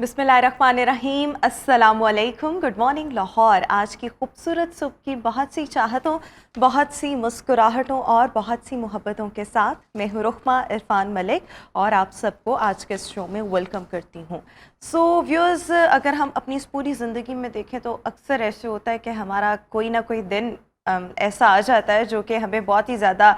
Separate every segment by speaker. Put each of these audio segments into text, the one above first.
Speaker 1: बिस्मिल्लाहिर्रहमानिर्रहीम, अस्सलामुअलैकुम, good morning Lahore. आज की खूबसूरत सुबह की बहुत सी चाहतों, बहुत सी मुस्कुराहटों और बहुत सी मोहब्बतों के साथ मैं हूँ रुखमा इरफान मलिक और आप सबको आज के इस शो में वेलकम करती हूँ। सो व्यूअर्स, अगर हम अपनी इस पूरी ज़िंदगी में देखें तो अक्सर ऐसे होता है कि हमारा कोई ना कोई दिन ऐसा आ जाता है जो कि हमें बहुत ही ज़्यादा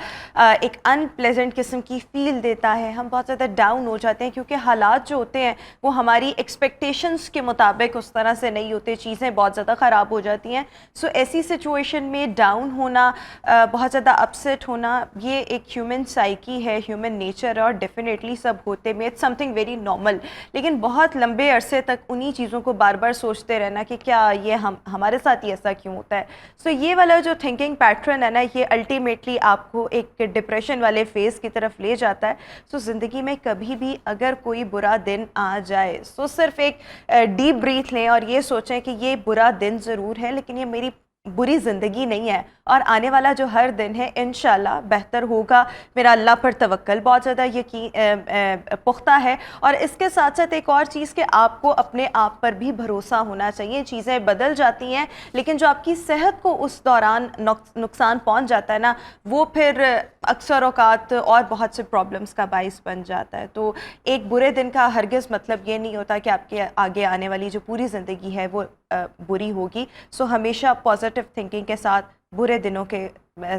Speaker 1: एक अनप्लेजेंट किस्म की फ़ील देता है। हम बहुत ज़्यादा डाउन हो जाते हैं क्योंकि हालात जो होते हैं वो हमारी एक्सपेक्टेशंस के मुताबिक उस तरह से नहीं होते, चीज़ें बहुत ज़्यादा ख़राब हो जाती हैं। सो ऐसी सिचुएशन में डाउन होना, बहुत ज़्यादा अपसेट होना, ये एक ह्यूमन साइकी है, ह्यूमन नेचर है और डेफिनेटली सब होते में इट्स समथिंग वेरी नॉर्मल। लेकिन बहुत लंबे अरसे तक उन्हीं चीज़ों को बार बार सोचते रहना कि क्या ये हमारे साथ ही ऐसा क्यों होता है। सो ये वाला जो थिंकिंग पैटर्न है ना, ये अल्टीमेटली आपको एक डिप्रेशन वाले फेज़ की तरफ ले जाता है। सो ज़िंदगी में कभी भी अगर कोई बुरा दिन आ जाए सो सिर्फ एक डीप ब्रीथ लें और ये सोचें कि ये बुरा दिन ज़रूर है लेकिन ये मेरी बुरी ज़िंदगी नहीं है और आने वाला जो हर दिन है इंशाल्लाह बेहतर होगा। मेरा अल्लाह पर तवक्कल बहुत ज़्यादा यकीन पुख्ता है। और इसके साथ साथ एक और चीज़ कि आपको अपने आप पर भी भरोसा होना चाहिए। चीज़ें बदल जाती हैं लेकिन जो आपकी सेहत को उस दौरान नुकसान पहुंच जाता है ना, वो फिर अक्सर औकात और बहुत से प्रॉब्लम्स का बाइस बन जाता है। तो एक बुरे दिन का हरगिज़ मतलब ये नहीं होता कि आपके आगे आने वाली जो पूरी ज़िंदगी है वो बुरी होगी। सो हमेशा पॉजिटिव थिंकिंग के साथ बुरे दिनों के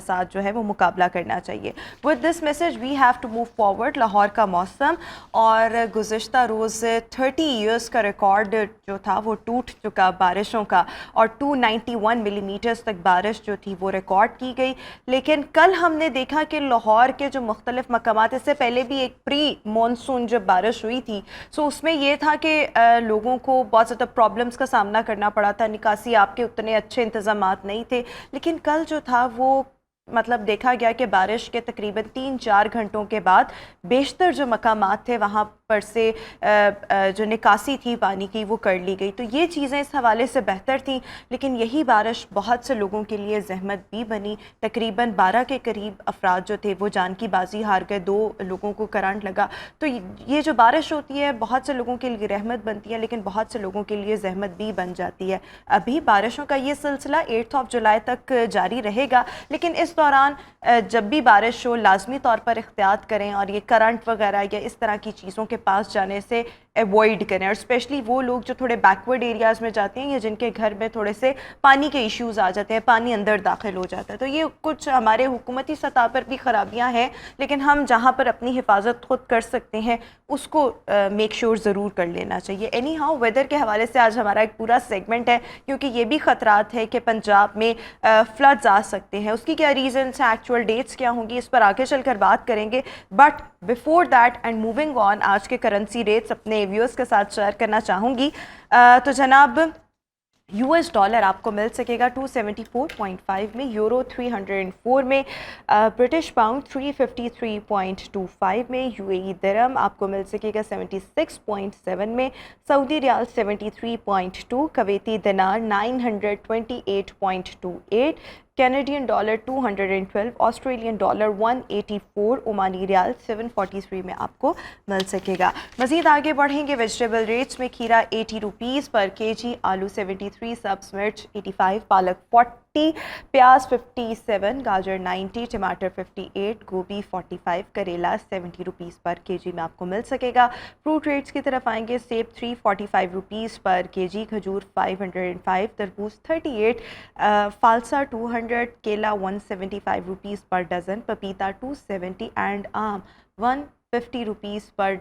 Speaker 1: साथ जो है वो मुकाबला करना चाहिए। With this message we have to move forward. Lahore का मौसम और गुज़िश्ता रोज़ 30 ईयर्स का रिकॉर्ड जो था वो टूट चुका बारिशों का और 291 मिलीमीटर्स तक बारिश जो थी वो रिकॉर्ड की गई। लेकिन कल हमने देखा कि लाहौर के जो मुख्तलिफ मकामात, इससे पहले भी एक प्री मानसून जब बारिश हुई थी सो उसमें यह था कि लोगों को बहुत ज़्यादा प्रॉब्लम्स का सामना करना पड़ा था, निकासी आपके उतने अच्छे इंतज़ामात नहीं थे। लेकिन कल जो था वो मतलब देखा गया कि बारिश के तकरीबन 3-4 घंटों के बाद बेशतर जो मकामात थे वहाँ पर से जो निकासी थी पानी की वो कर ली गई। तो ये चीज़ें इस हवाले से बेहतर थी। लेकिन यही बारिश बहुत से लोगों के लिए ज़हमत भी बनी। तकरीबन 12 के करीब अफराद जो थे वो जान की बाजी हार गए, 2 लोगों को करंट लगा। तो ये जो बारिश होती है बहुत से लोगों के लिए रहमत बनती है लेकिन बहुत से लोगों के लिए ज़हमत भी बन जाती है। अभी बारिशों का ये सिलसिला 8 जुलाई तक जारी रहेगा। लेकिन इस दौरान जब भी बारिश हो लाजमी तौर पर एहतियात करें और ये करंट वगैरह या इस तरह की चीज़ों के पास जाने से अवॉइड करें। और स्पेशली वो लोग जो थोड़े बैकवर्ड एरियाज़ में जाते हैं या जिनके घर में थोड़े से पानी के इश्यूज़ आ जाते हैं, पानी अंदर दाखिल हो जाता है। तो ये कुछ हमारे हुकूमती सतह पर भी ख़राबियाँ हैं लेकिन हम जहाँ पर अपनी हिफाजत खुद कर सकते हैं उसको मेक श्योर ज़रूर कर लेना चाहिए। एनी हाउ, वेदर के हवाले से आज हमारा एक पूरा सेगमेंट है क्योंकि ये भी ख़तरात है कि पंजाब में फ्लड्स आ सकते हैं। उसकी क्या रीज़न्स हैं, एक्चुअल डेट्स क्या होंगी, इस पर आगे चलकर बात करेंगे। But before that and moving on, आज के करेंसी रेट्स अपने व्यूअर्स के साथ शेयर करना चाहूँगी। तो जनाब, यूएस डॉलर आपको मिल सकेगा 274.5 में, यूरो 304 में, ब्रिटिश पाउंड 353.25 में, यूएई दिरहम आपको मिल सकेगा 76.7 में, सऊदी रियाल 73.2, कवेती दिनार 928.28, Canadian dollar 212, Australian dollar 184, Omani riyal 743 में आपको मिल सकेगा। मज़ीद आगे बढ़ेंगे वेजिटेबल रेट्स में। खीरा 80 रुपीज़ पर केजी, आलू 73, सब्ज़ मिर्च 85, पालक 40, प्याज 57, गाजर 90, टमाटर 58, गोभी 45, करेला 70 रुपीज़ पर केजी में आपको मिल सकेगा। फ्रूट रेट्स की तरफ आएंगे। सेब 345 रुपीज़ पर केजी, खजूर 505, तरबूज 38, फालसा 200, केला 175 रुपीज़ पर डज़न, पपीता 270 एंड आम 150 रुपीज़ पर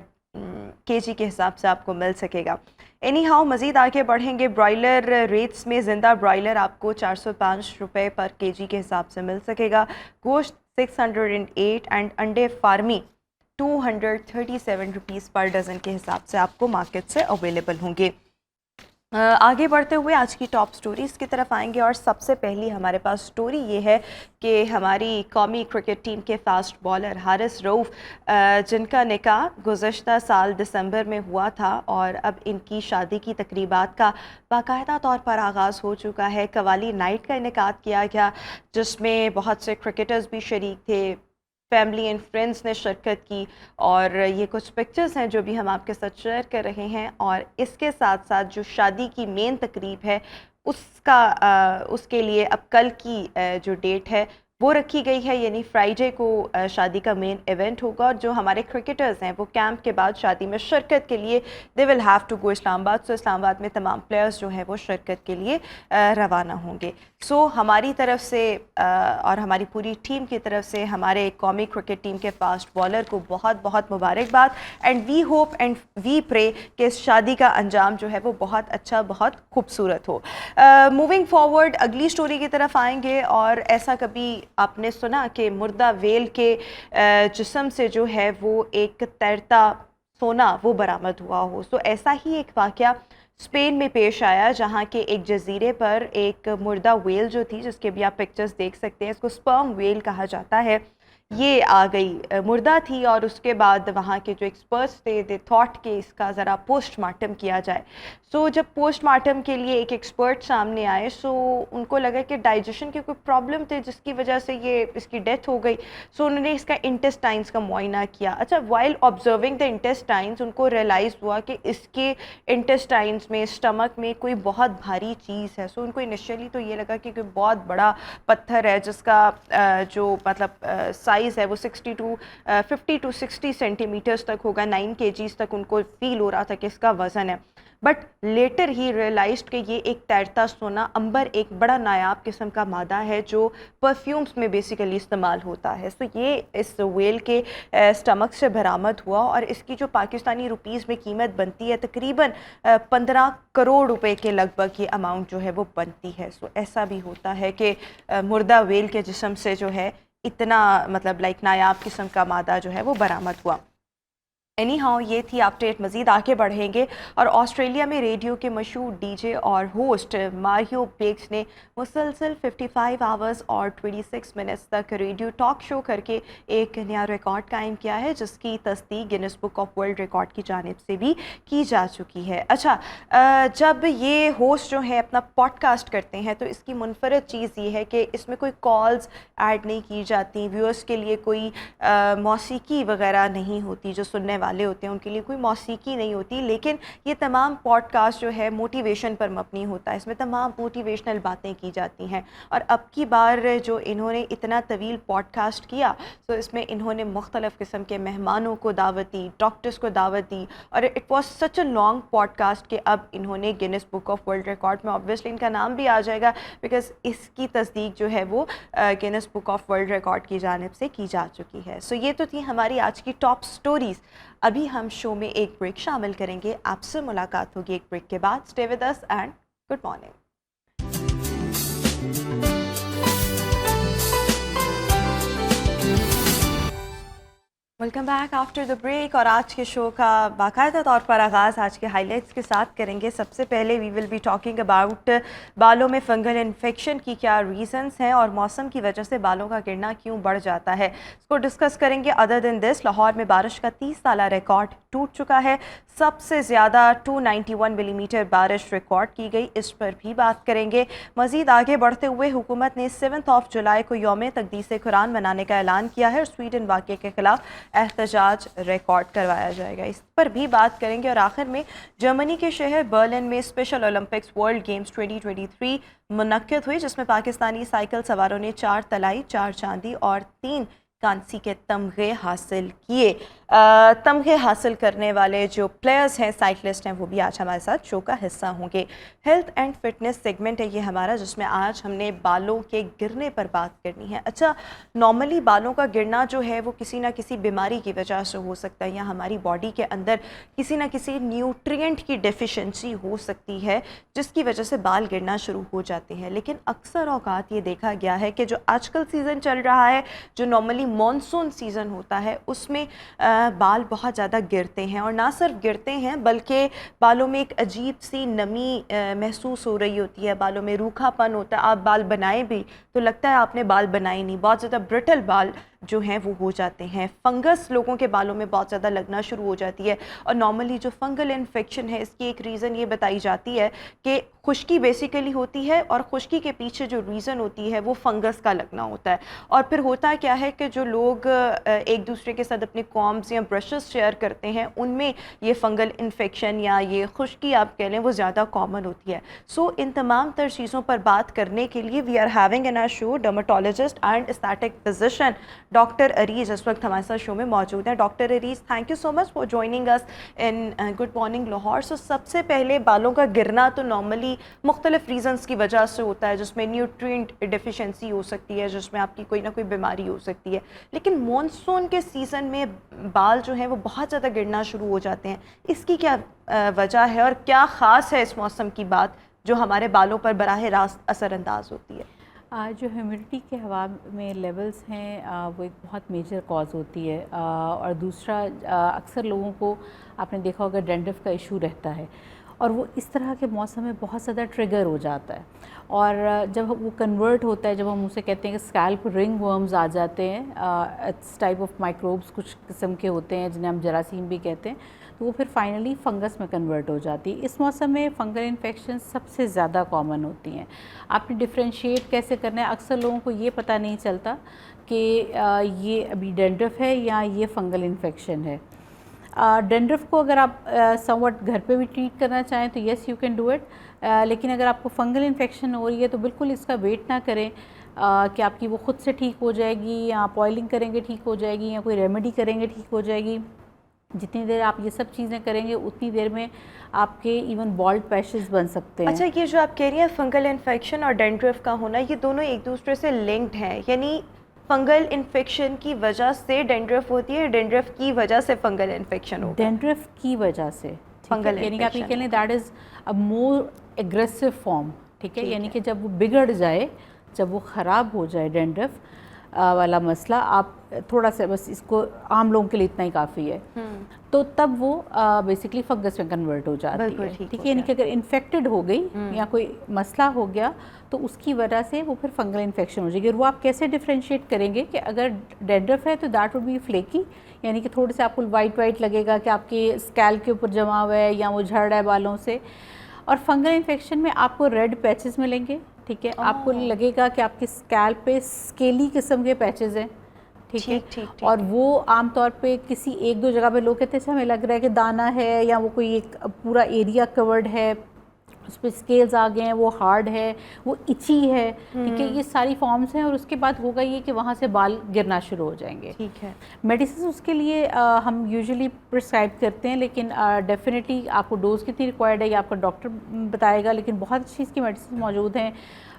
Speaker 1: केजी के हिसाब से आपको मिल सकेगा। एनी हाउ, मज़ीद आगे बढ़ेंगे। ब्रॉयलर रेट्स में ज़िंदा ब्रॉयलर आपको 405 रुपये पर केजी के हिसाब से मिल सकेगा। गोश्त 608 एंड अंडे फार्मी 237 रुपीज़ पर डज़न के हिसाब से आपको मार्केट से अवेलेबल होंगे। आगे बढ़ते हुए आज की टॉप स्टोरीज़ की तरफ आएंगे और सबसे पहली हमारे पास स्टोरी ये है कि हमारी कौमी क्रिकेट टीम के फास्ट बॉलर हारिस रऊफ़, जिनका निकाह गुज़श्ता साल दिसंबर में हुआ था और अब इनकी शादी की तकरीबात का बाकायदा तौर पर आगाज़ हो चुका है। कवाली नाइट का इनेकाद किया गया जिसमें बहुत से क्रिकेटर्स भी शरीक थे, फैमिली एंड फ्रेंड्स ने शिरकत की, और ये कुछ पिक्चर्स हैं जो भी हम आपके साथ शेयर कर रहे हैं। और इसके साथ साथ जो शादी की मेन तकरीब है उसके लिए अब कल की जो डेट है वो रखी गई है, यानी फ्राइडे को शादी का मेन इवेंट होगा। और जो हमारे क्रिकेटर्स हैं वो कैंप के बाद शादी में शिरकत के लिए they will have to go Islamabad. So Islamabad में तमाम प्लेयर्स जो हैं वो शिरकत के लिए रवाना होंगे। सो हमारी तरफ से और हमारी पूरी टीम की तरफ से हमारे कौमी क्रिकेट टीम के फास्ट बॉलर को बहुत बहुत मुबारकबाद। And we hope and we pray कि इस शादी का अंजाम जो है वो बहुत अच्छा, बहुत खूबसूरत हो। मूविंग फॉरवर्ड अगली स्टोरी की तरफ आएंगे। और ऐसा कभी आपने सुना कि मुर्दा वेल के जिस्म से जो है वो एक तैरता सोना वो बरामद हुआ हो। सो ऐसा ही एक वाक़या स्पेन में पेश आया, जहाँ के एक जजीरे पर एक मुर्दा वेल जो थी, जिसके भी आप पिक्चर्स देख सकते हैं, इसको स्पर्म वेल कहा जाता है, ये आ गई मुर्दा थी। और उसके बाद वहाँ के जो एक्सपर्ट्स थे दे थॉट कि इसका ज़रा पोस्टमार्टम किया जाए। सो जब पोस्टमार्टम के लिए एक एक्सपर्ट सामने आए, सो उनको लगा कि डाइजेशन की कोई प्रॉब्लम थे जिसकी वजह से ये इसकी डेथ हो गई। सो उन्होंने इसका इंटेस्टाइन्स का मुआयना किया। अच्छा, वाइल ऑब्जर्विंग द इंटेस्टाइन्स उनको रियलाइज़ हुआ कि इसके इंटेस्टाइन्स में, स्टमक में कोई बहुत भारी चीज़ है। सो उनको इनिशियली तो ये लगा कि कोई बहुत बड़ा पत्थर है जिसका जो मतलब साइज़ है वो 50 टू 60 सेंटीमीटर्स तक होगा, 9 kgs तक उनको फील हो रहा था कि इसका वज़न है। बट लेटर ही रियलाइज्ड कि ये एक तैरता सोना अंबर एक बड़ा नायाब किस्म का मादा है जो परफ्यूम्स में बेसिकली इस्तेमाल होता है। सो ये इस वेल के स्टमक से बरामद हुआ और इसकी जो पाकिस्तानी रुपीज़ में कीमत बनती है तकरीबन 15 करोड़ रुपए के लगभग ये अमाउंट जो है वो बनती है। सो ऐसा भी होता है कि मुर्दा वेल के जिस्म से जो है इतना मतलब लाइक नायाब किस्म का मादा जो है वो बरामद हुआ। एनी हाउ ये थी अपडेट। मज़ीद आगे बढ़ेंगे और ऑस्ट्रेलिया में रेडियो के मशहूर डीजे और होस्ट मारियो बेग्स ने मुसलसल 55 आवर्स और 26 मिनट्स तक रेडियो टॉक शो करके एक नया रिकॉर्ड कायम किया है, जिसकी तस्दीक Guinness book of world record की जानिब से भी की जा चुकी है। अच्छा, जब ये होस्ट जो है अपना पॉडकास्ट करते हैं तो इसकी मुनफरद चीज़ ये है कि इसमें कोई कॉल्स ऐड नहीं की जाती, व्यूअर्स के लिए कोई मौसीकी वगैरह नहीं होती, जो सुनने वाले होते हैं उनके लिए कोई मौसीकी नहीं होती। लेकिन ये तमाम पॉडकास्ट जो है मोटिवेशन पर मबनी होता है, इसमें तमाम मोटिवेशनल बातें की जाती हैं। और अब की बार जो इन्होंने इतना तवील पॉडकास्ट किया तो इसमें इन्होंने मुख्तलिफ़ किस्म के मेहमानों को दावत दी, डॉक्टर्स को दावत दी, और it was such a long podcast कि अब इन्होंने Guinness book of world record में ऑब्वियसली इनका नाम भी आ जाएगा, बिकॉज इसकी तस्दीक जो है वो Guinness book of world record की जानिब से की जा चुकी है। सो ये तो थी हमारी आज की टॉप स्टोरीज़। अभी हम शो में एक ब्रेक शामिल करेंगे, आपसे मुलाकात होगी एक ब्रेक के बाद। Stay with us and good morning. Welcome back after the break. और आज के शो का बाकायदा तौर पर आगाज़ आज के हाइलाइट्स के साथ करेंगे। सबसे पहले we will be talking about बालों में फंगल इन्फेक्शन की क्या रीज़न्स हैं और मौसम की वजह से बालों का गिरना क्यों बढ़ जाता है, इसको डिस्कस करेंगे। अदर दिन दिस, लाहौर में बारिश का 30 साला रिकॉर्ड टूट चुका है। सबसे ज़्यादा 291 मिलीमीटर बारिश रिकॉर्ड की गई, इस पर भी बात करेंगे। मज़ीद आगे बढ़ते हुए हुकूमत ने 7 जुलाई को यौम तक़दीस कुरान मनाने का ऐलान किया है और स्वीडन वाक़े के खिलाफ एहतजाज रिकॉर्ड करवाया जाएगा, इस पर भी बात करेंगे। और आखिर में जर्मनी के शहर बर्लिन में स्पेशल ओलंपिक्स वर्ल्ड गेम्स 2023 मुनक्किद हुई, जिसमें पाकिस्तानी साइकिल सवारों ने 4 तलाई, 4 चांदी और 3 कांसी के तमगे हासिल किए। तमगे हासिल करने वाले जो प्लेयर्स हैं, साइकिलिस्ट हैं, वो भी आज हमारे साथ शो का हिस्सा होंगे। हेल्थ एंड फिटनेस सेगमेंट है ये हमारा, जिसमें आज हमने बालों के गिरने पर बात करनी है। अच्छा, नॉर्मली बालों का गिरना जो है वो किसी ना किसी बीमारी की वजह से हो सकता है, या हमारी बॉडी के अंदर किसी ना किसी न्यूट्रिएंट की डेफिशिएंसी हो सकती है जिसकी वजह से बाल गिरना शुरू हो जाते हैं। लेकिन अक्सर औकात ये देखा गया है कि जो आजकल सीज़न चल रहा है, जो नॉर्मली मॉनसून सीज़न होता है, उसमें बाल बहुत ज़्यादा गिरते हैं। और ना सिर्फ गिरते हैं बल्कि बालों में एक अजीब सी नमी महसूस हो रही होती है, बालों में रूखापन होता है। आप बाल बनाए भी तो लगता है आपने बाल बनाए नहीं, बहुत ज़्यादा ब्रिटल बाल जो हैं वो हो जाते हैं। फंगस लोगों के बालों में बहुत ज़्यादा लगना शुरू हो जाती है और नॉर्मली जो फंगल इन्फेक्शन है इसकी एक रीज़न ये बताई जाती है कि खुश्की बेसिकली होती है और खुश्की के पीछे जो रीज़न होती है वो फंगस का लगना होता है। और फिर होता क्या है कि जो लोग एक दूसरे के साथ अपने कॉम्स या ब्रशेस शेयर करते हैं उनमें ये फंगल इन्फेक्शन या ये खुश्की आप कह लें वो ज़्यादा कॉमन होती है। सो इन तमाम तर चीज़ों पर बात करने के लिए we are having in our show dermatologist and aesthetic physician doctor Areej इस वक्त हमारे साथ शो में मौजूद हैं। Doctor Areej, thank you so much for joining us in good morning Lahore. So सबसे पहले बालों का गिरना तो नॉर्मली मुख्तलिफ रीज़न्स की वजह से होता है, जिसमें न्यूट्रिएंट डिफिशेंसी हो सकती है, जिसमें आपकी कोई ना कोई बीमारी हो सकती है। लेकिन मॉनसून के सीज़न में बाल जो हैं वो बहुत ज़्यादा गिरना शुरू हो जाते हैं, इसकी क्या वजह है और क्या ख़ास है इस मौसम की बात जो हमारे बालों पर बराह रास्त असरअंदाज होती है?
Speaker 2: जो ह्यूमिडिटी के हवा में लेवल्स हैं वो एक बहुत मेजर कॉज होती है। और दूसरा, अक्सर लोगों को आपने देखा होगा डैंड्रफ का इशू रहता है और वो इस तरह के मौसम में बहुत ज़्यादा ट्रिगर हो जाता है। और जब वो कन्वर्ट होता है, जब हम उसे कहते हैं कि स्कैल्प रिंग वर्म्स आ जाते हैं, इट्स टाइप ऑफ माइक्रोब्स कुछ किस्म के होते हैं जिन्हें हम जरासीम भी कहते हैं, तो वो फिर फाइनली फंगस में कन्वर्ट हो जाती है। इस मौसम में फंगल इन्फेक्शन सबसे ज़्यादा कॉमन होती हैं। आपने डिफ्रेंशिएट कैसे करना है, अक्सर लोगों को ये पता नहीं चलता कि ये अभी डैंड्रफ है या ये फंगल इन्फेक्शन है। डैंड्रफ को अगर आप समवट घर पे भी ट्रीट करना चाहें तो yes you can do it, लेकिन अगर आपको फंगल इन्फेक्शन हो रही है तो बिल्कुल इसका वेट ना करें कि आपकी वो खुद से ठीक हो जाएगी या आप ऑयलिंग करेंगे ठीक हो जाएगी या कोई रेमेडी करेंगे ठीक हो जाएगी। जितनी देर आप ये सब चीज़ें करेंगे उतनी देर में आपके इवन बॉल्ड पैचेस बन सकते हैं।
Speaker 1: अच्छा, ये जो आप कह रही हैं फंगल इन्फेक्शन और डैंड्रफ का होना, ये दोनों एक दूसरे से लिंक्ड हैं, यानी फंगल इन्फेक्शन की वजह से डैंड्रफ होती है, डैंड्रफ की वजह से फंगल इन्फेक्शन होगा?
Speaker 2: डैंड्रफ की वजह से फंगल, यानी कि आप ये कह लें that is a more aggressive form, ठीक है। यानी कि जब वो बिगड़ जाए, जब वो ख़राब हो जाए डैंड्रफ वाला मसला, आप थोड़ा सा बस इसको आम लोगों के लिए इतना ही काफ़ी है, तो तब वो बेसिकली फंगस में कन्वर्ट हो जाती है, ठीक है। यानी कि अगर इन्फेक्टेड हो गई या कोई मसला हो गया तो उसकी वजह से वो फिर फंगल इन्फेक्शन हो जाएगी। और वो आप कैसे डिफ्रेंशिएट करेंगे कि अगर डैंड्रफ है तो दैट वुड बी फ्लेकी, यानी कि थोड़े से आपको वाइट वाइट लगेगा कि आपके स्कैल्प के ऊपर जमा हुआ है या वो झड़ रहा है बालों से। और फंगल इन्फेक्शन में आपको रेड पैचेस मिलेंगे, ठीक है। आपको लगेगा कि आपके स्कैल्प पे स्केली किस्म के पैचेस हैं, ठीक है। और वो आमतौर पे किसी एक दो जगह पे लोग कहते हैं हमें लग रहा है कि दाना है या वो कोई एक पूरा एरिया कवर्ड है, उस पर स्केल्स आ गए हैं, वो हार्ड है, वो इची है, ठीक है। ये सारी फॉर्म्स हैं और उसके बाद होगा ये कि वहाँ से बाल गिरना शुरू हो जाएंगे,
Speaker 1: ठीक है।
Speaker 2: मेडिसिन उसके लिए हम यूजुअली प्रिस्क्राइब करते हैं, लेकिन डेफिनेटली आपको डोज़ कितनी रिक्वायर्ड है ये आपका डॉक्टर बताएगा। लेकिन बहुत अच्छी इसकी मेडिसिन मौजूद हैं,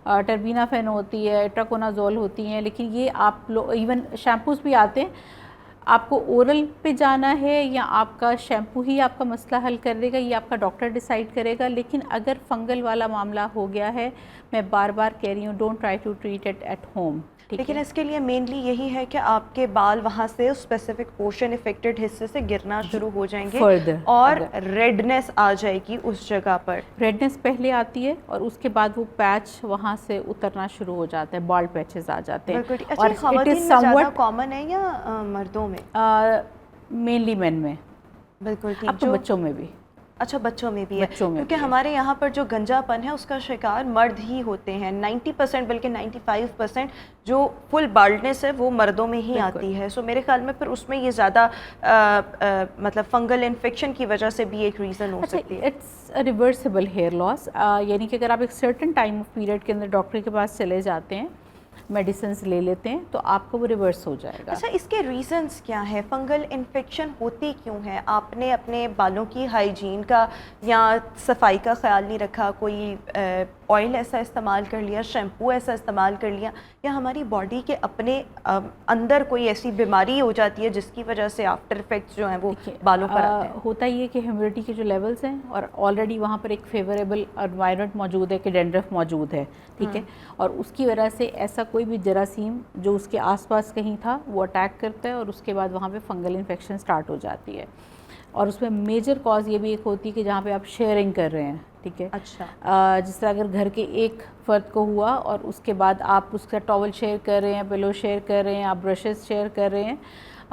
Speaker 2: टर्बीनाफेन होती है, ट्राकोनाजोल होती हैं, लेकिन ये आप लोग इवन शैम्पूज़ भी आते हैं। आपको ओरल पे जाना है या आपका शैम्पू ही आपका मसला हल कर देगा, ये आपका डॉक्टर डिसाइड करेगा। लेकिन अगर फंगल वाला मामला हो गया है, मैं बार बार कह रही हूँ, don't try to treat it at home.
Speaker 1: लेकिन इसके लिए मेनली यही है कि आपके बाल वहाँ से उस स्पेसिफिक पोर्शन इफेक्टेड हिस्से से गिरना शुरू हो जाएंगे और रेडनेस आ जाएगी उस जगह पर।
Speaker 2: रेडनेस पहले आती है और उसके बाद वो पैच वहाँ से उतरना शुरू हो जाता है, बाल पैचेस आ जाते हैं।
Speaker 1: और ख़वातीन में ज़्यादा कॉमन है या मर्दों में?
Speaker 2: मेनली मेन में।
Speaker 1: बिल्कुल ठीक।
Speaker 2: अब तो बच्चों में भी।
Speaker 1: अच्छा, बच्चों में भी है, क्योंकि हमारे यहाँ पर जो गंजापन है उसका शिकार मर्द ही होते हैं। 90% बल्कि 95% जो फुल बाल्डनेस है वो मर्दों में ही आती है। सो मेरे ख्याल में फिर उसमें ये ज़्यादा मतलब फंगल इन्फेक्शन की वजह से भी एक रीज़न हो सकती है।
Speaker 2: It's a reversible hair loss, यानी कि अगर आप एक सर्टेन टाइम ऑफ पीरियड के अंदर डॉक्टर के पास चले जाते हैं, मेडिसिन ले लेते हैं, तो आपको वो रिवर्स हो जाएगा।
Speaker 1: अच्छा, इसके रीजंस क्या है? फंगल इन्फेक्शन होती क्यों है? आपने अपने बालों की हाइजीन का या सफाई का ख्याल नहीं रखा, कोई ऑयल ऐसा इस्तेमाल कर लिया, शैम्पू ऐसा इस्तेमाल कर लिया, या हमारी बॉडी के अपने अंदर कोई ऐसी बीमारी हो जाती है जिसकी वजह से आफ्टर इफेक्ट्स जो हैं वो बालों पर आते हैं?
Speaker 2: होता ही है कि ह्यूमिडिटी के जो लेवल्स हैं और ऑलरेडी वहाँ पर एक फेवरेबल एनवायरनमेंट मौजूद है कि डैंड्रफ मौजूद है, ठीक है। और उसकी वजह से ऐसा कोई भी जरासीम जो उसके आसपास कहीं था वो अटैक करता है और उसके बाद वहाँ पे फंगल इन्फेक्शन स्टार्ट हो जाती है। और उसमें मेजर कॉज ये भी एक होती है कि जहाँ पे आप शेयरिंग कर रहे हैं, ठीक है।
Speaker 1: अच्छा।
Speaker 2: जिस तरह अगर घर के एक फ़र्द को हुआ और उसके बाद आप उसका टॉवल शेयर कर रहे हैं, पिलो शेयर कर रहे हैं, आप ब्रशेस शेयर कर रहे हैं,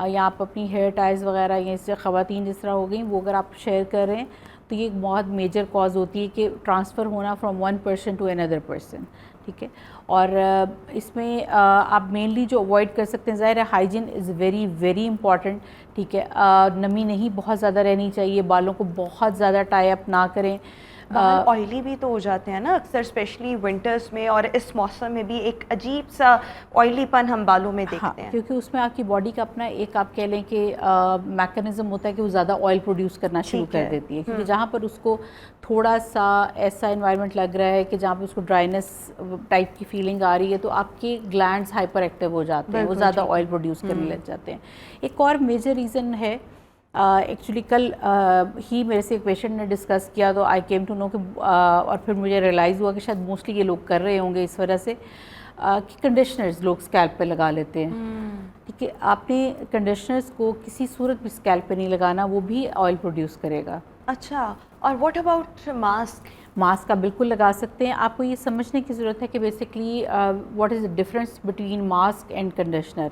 Speaker 2: या आप अपनी हेयर टाइज वगैरह या इससे ख़वातीन जिस तरह हो गई वो अगर आप शेयर कर रहे हैं, तो ये एक बहुत मेजर कॉज होती है कि ट्रांसफ़र होना from one person to another person, ठीक है। और इसमें आप मेनली जो अवॉइड कर सकते हैं, ज़ाहिर है hygiene is very very important, ठीक है। नमी नहीं बहुत ज़्यादा रहनी चाहिए, बालों को बहुत ज़्यादा टाई अप ना करें।
Speaker 1: बाल ऑयली भी तो हो जाते हैं ना अक्सर, स्पेशली विंटर्स में, और इस मौसम में भी एक अजीब सा ऑयलीपन हम बालों में देखते हैं।
Speaker 2: क्योंकि उसमें आपकी बॉडी का अपना एक आप कह लें कि मैकेनिज़्म होता है कि वो ज़्यादा ऑयल प्रोड्यूस करना शुरू कर देती है, क्योंकि जहाँ पर उसको थोड़ा सा ऐसा इन्वायरमेंट लग रहा है कि जहाँ पर उसको ड्राइनेस टाइप की फीलिंग आ रही है, तो आपके ग्लैंड्स हाइपर एक्टिव हो जाते हैं, वो ज़्यादा ऑयल प्रोड्यूस करने लग जाते हैं। एक और मेजर रीज़न है, एक्चुअली कल ही मेरे से एक पेशेंट ने डिस्कस किया, तो आई केम टू नो कि और फिर मुझे रियलाइज़ हुआ कि शायद मोस्टली ये लोग कर रहे होंगे इस वजह से कि कंडीशनर्स लोग स्कैल्प पे लगा लेते हैं, ठीक है। आपने कंडीशनर्स को किसी सूरत भी स्कैल्प पे नहीं लगाना, वो भी ऑयल प्रोड्यूस करेगा।
Speaker 1: अच्छा, और व्हाट अबाउट मास्क?
Speaker 2: मास्क आप बिल्कुल लगा सकते हैं। आपको ये समझने की ज़रूरत है कि basically what is the difference between mask and conditioner.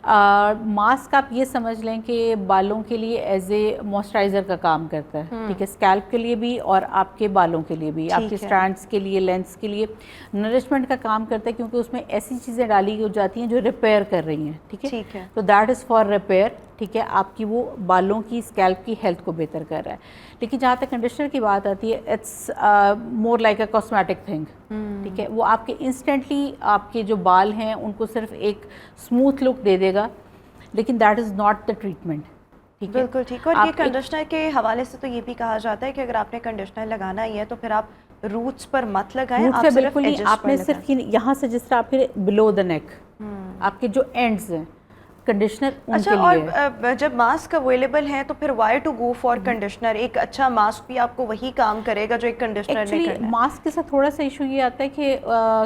Speaker 2: Mask आप ये समझ लें कि बालों के लिए एज ए मॉइस्चराइज़र का काम करता है, ठीक है, स्कैल्प के लिए भी और आपके बालों के लिए भी, आपके स्ट्रैंड्स के लिए, लेंस के लिए नरिशमेंट का काम करता है, क्योंकि उसमें ऐसी चीज़ें डाली हो जाती हैं जो रिपेयर कर रही हैं, ठीक है। तो दैट इज़ फॉर रिपेयर, ठीक है, आपकी वो बालों की स्कैल्प की हेल्थ को बेहतर कर रहा है। लेकिन जहाँ तक कंडीशनर की बात आती है, it's more like a cosmetic thing, ठीक है। वो आपके इंस्टेंटली आपके जो बाल हैं उनको सिर्फ एक स्मूथ लुक दे देगा, लेकिन that is not the treatment, ठीक है।
Speaker 1: बिल्कुल ठीक। और ये कंडीशनर के हवाले से तो ये भी कहा जाता है कि अगर आपने कंडीशनर लगाना ही है तो फिर आप रूट्स पर मत लगाएं, आप सिर्फ
Speaker 2: बिल्कुल नहीं, आपने सिर्फ यहाँ से जिस तरह आपके बिलो द नेक आपके जो एंड्स हैं कंडीशनर
Speaker 1: अच्छा, और जब मास्क अवेलेबल है तो फिर why to go for conditioner? एक अच्छा मास्क भी आपको वही काम करेगा जो एक कंडीशनर ने करना है।
Speaker 2: मास्क के साथ थोड़ा सा इशू ये आता है कि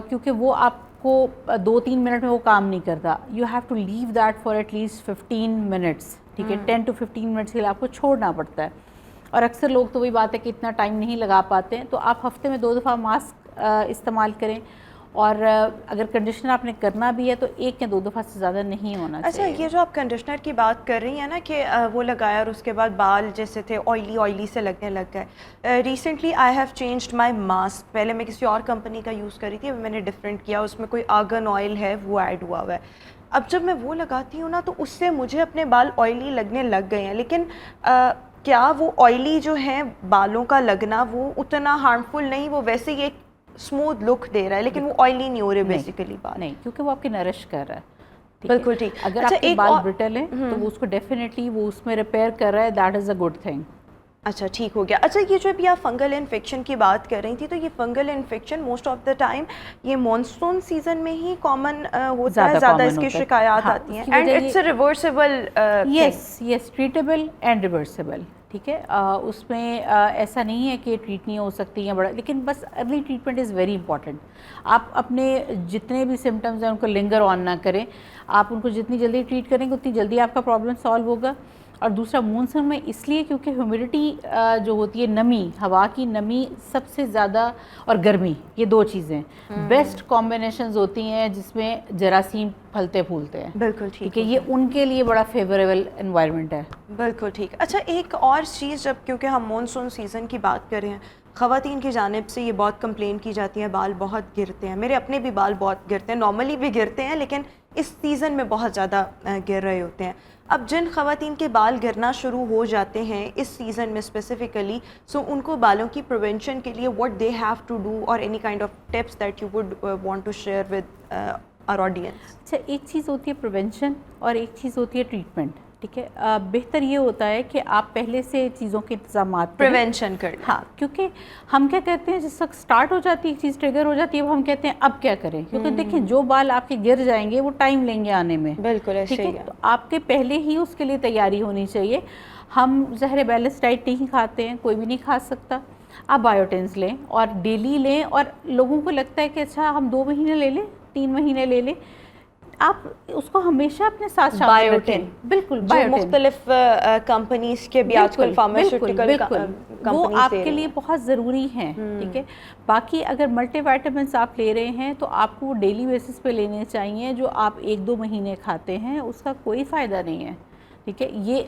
Speaker 2: क्योंकि वो आपको 2-3 मिनट में वो काम नहीं करता, you have to leave that for at least 15 minutes, ठीक है। 10 to 15 मिनट्स के लिए आपको छोड़ना पड़ता है, और अक्सर लोग तो वही बात है कि इतना टाइम नहीं लगा पाते हैं। तो आप हफ्ते में 2 दफ़ा मास्क इस्तेमाल करें, और अगर कंडीशनर आपने करना भी है तो 1 या 2 दफ़ा से ज़्यादा नहीं होना चाहिए।
Speaker 1: अच्छा, ये जो आप कंडीशनर की बात कर रही हैं ना कि वो लगाया और उसके बाद बाल जैसे थे ऑयली से लगने लग गए। Recently I have changed my mask. पहले मैं किसी और कंपनी का यूज़ कर रही थी, अभी मैंने डिफरेंट किया, उसमें कोई आर्गन ऑयल है वो ऐड हुआ हुआ है। अब जब मैं वो लगाती हूँ ना तो उससे मुझे अपने बाल ऑयली लगने लग गए हैं, लेकिन क्या वो ऑयली जो है बालों का लगना वो उतना हार्मफुल नहीं, वो वैसे ही एक स्मूथ लुक दे रहा है, लेकिन वो ऑयली नहीं हो रहे बेसिकली बाल? नहीं,
Speaker 2: क्योंकि वो आपके नरिश कर रहा है,
Speaker 1: बिल्कुल ठीक।
Speaker 2: अगर आपके बाल ब्रिटल है तो वो उसको डेफिनेटली वो उसमें रिपेयर कर रहा है, that is a good thing.
Speaker 1: अच्छा, ठीक हो गया। अच्छा, ये जो अभी आप फंगल इन्फेक्शन की बात कर रही थी, तो ये fungal infection most of the time ये मॉनसून सीजन में ही कॉमन होता है, ज़्यादा इसकी शिकायत आती हैं, and it's a reversible,
Speaker 2: yes, treatable and reversible, ठीक है। उसमें ऐसा नहीं है कि ट्रीट नहीं हो सकती या बड़ा, लेकिन बस early treatment is very important. आप अपने जितने भी सिम्टम्स हैं उनको लिंगर ऑन ना करें, आप उनको जितनी जल्दी ट्रीट करेंगे उतनी जल्दी आपका प्रॉब्लम सॉल्व होगा। और दूसरा मानसून में इसलिए क्योंकि ह्यूमिडिटी जो होती है, नमी, हवा की नमी सबसे ज़्यादा, और गर्मी, ये 2 चीज़ें बेस्ट कॉम्बिनेशंस होती हैं जिसमें जरासीम फलते फूलते हैं।
Speaker 1: बिल्कुल ठीक
Speaker 2: है, ये उनके लिए बड़ा फेवरेबल एनवायरनमेंट है।
Speaker 1: बिल्कुल ठीक। अच्छा, एक और चीज़, जब क्योंकि हम मानसून सीज़न की बात कर रहे हैं, ख़वातीन की जानिब से ये बहुत कंप्लेन की जाती है, बाल बहुत गिरते हैं। मेरे अपने भी बाल बहुत गिरते हैं, नॉर्मली भी गिरते हैं, लेकिन इस सीज़न में बहुत ज़्यादा गिर रहे होते हैं। अब जिन ख़वातीन के बाल गिरना शुरू हो जाते हैं इस सीज़न में स्पेसिफिकली, सो उनको बालों की प्रिवेंशन के लिए what they have to do, और any kind of tips that you would want to share with our audience?
Speaker 2: अच्छा, एक चीज़ होती है प्रिवेंशन और एक चीज़ होती है ट्रीटमेंट, ठीक है। बेहतर ये होता है कि आप पहले से चीज़ों के इंतजाम
Speaker 1: प्रिवेंशन करें।
Speaker 2: हाँ, क्योंकि हम क्या कहते हैं, जिस वक्त स्टार्ट हो जाती है एक चीज़, ट्रिगर हो जाती है, वो हम कहते हैं अब क्या करें, क्योंकि देखें जो बाल आपके गिर जाएंगे वो टाइम लेंगे आने में।
Speaker 1: बिल्कुल ऐसे ही है।
Speaker 2: तो आपके पहले ही उसके लिए तैयारी होनी चाहिए। हम ज़हर बैलेंस डाइट नहीं खाते हैं, कोई भी नहीं खा सकता। आप बायोटिन्स लें और डेली लें, और लोगों को लगता है कि अच्छा हम 2 महीने ले लें, 3 महीने ले लें, आप उसको हमेशा अपने साथ शामिल
Speaker 1: बायोटिन,
Speaker 2: रखें। बिल्कुल,
Speaker 1: जो
Speaker 2: बायोटिन
Speaker 1: मुख्तलिफ कंपनीज के भी आजकल फार्मास्यूटिकल
Speaker 2: वो आपके लिए बहुत ज़रूरी हैं, ठीक है। बाकी अगर मल्टीविटामिन्स आप ले रहे हैं तो आपको वो डेली बेसिस पे लेने चाहिए। जो आप 1-2 महीने खाते हैं उसका कोई फ़ायदा नहीं है, ठीक है। ये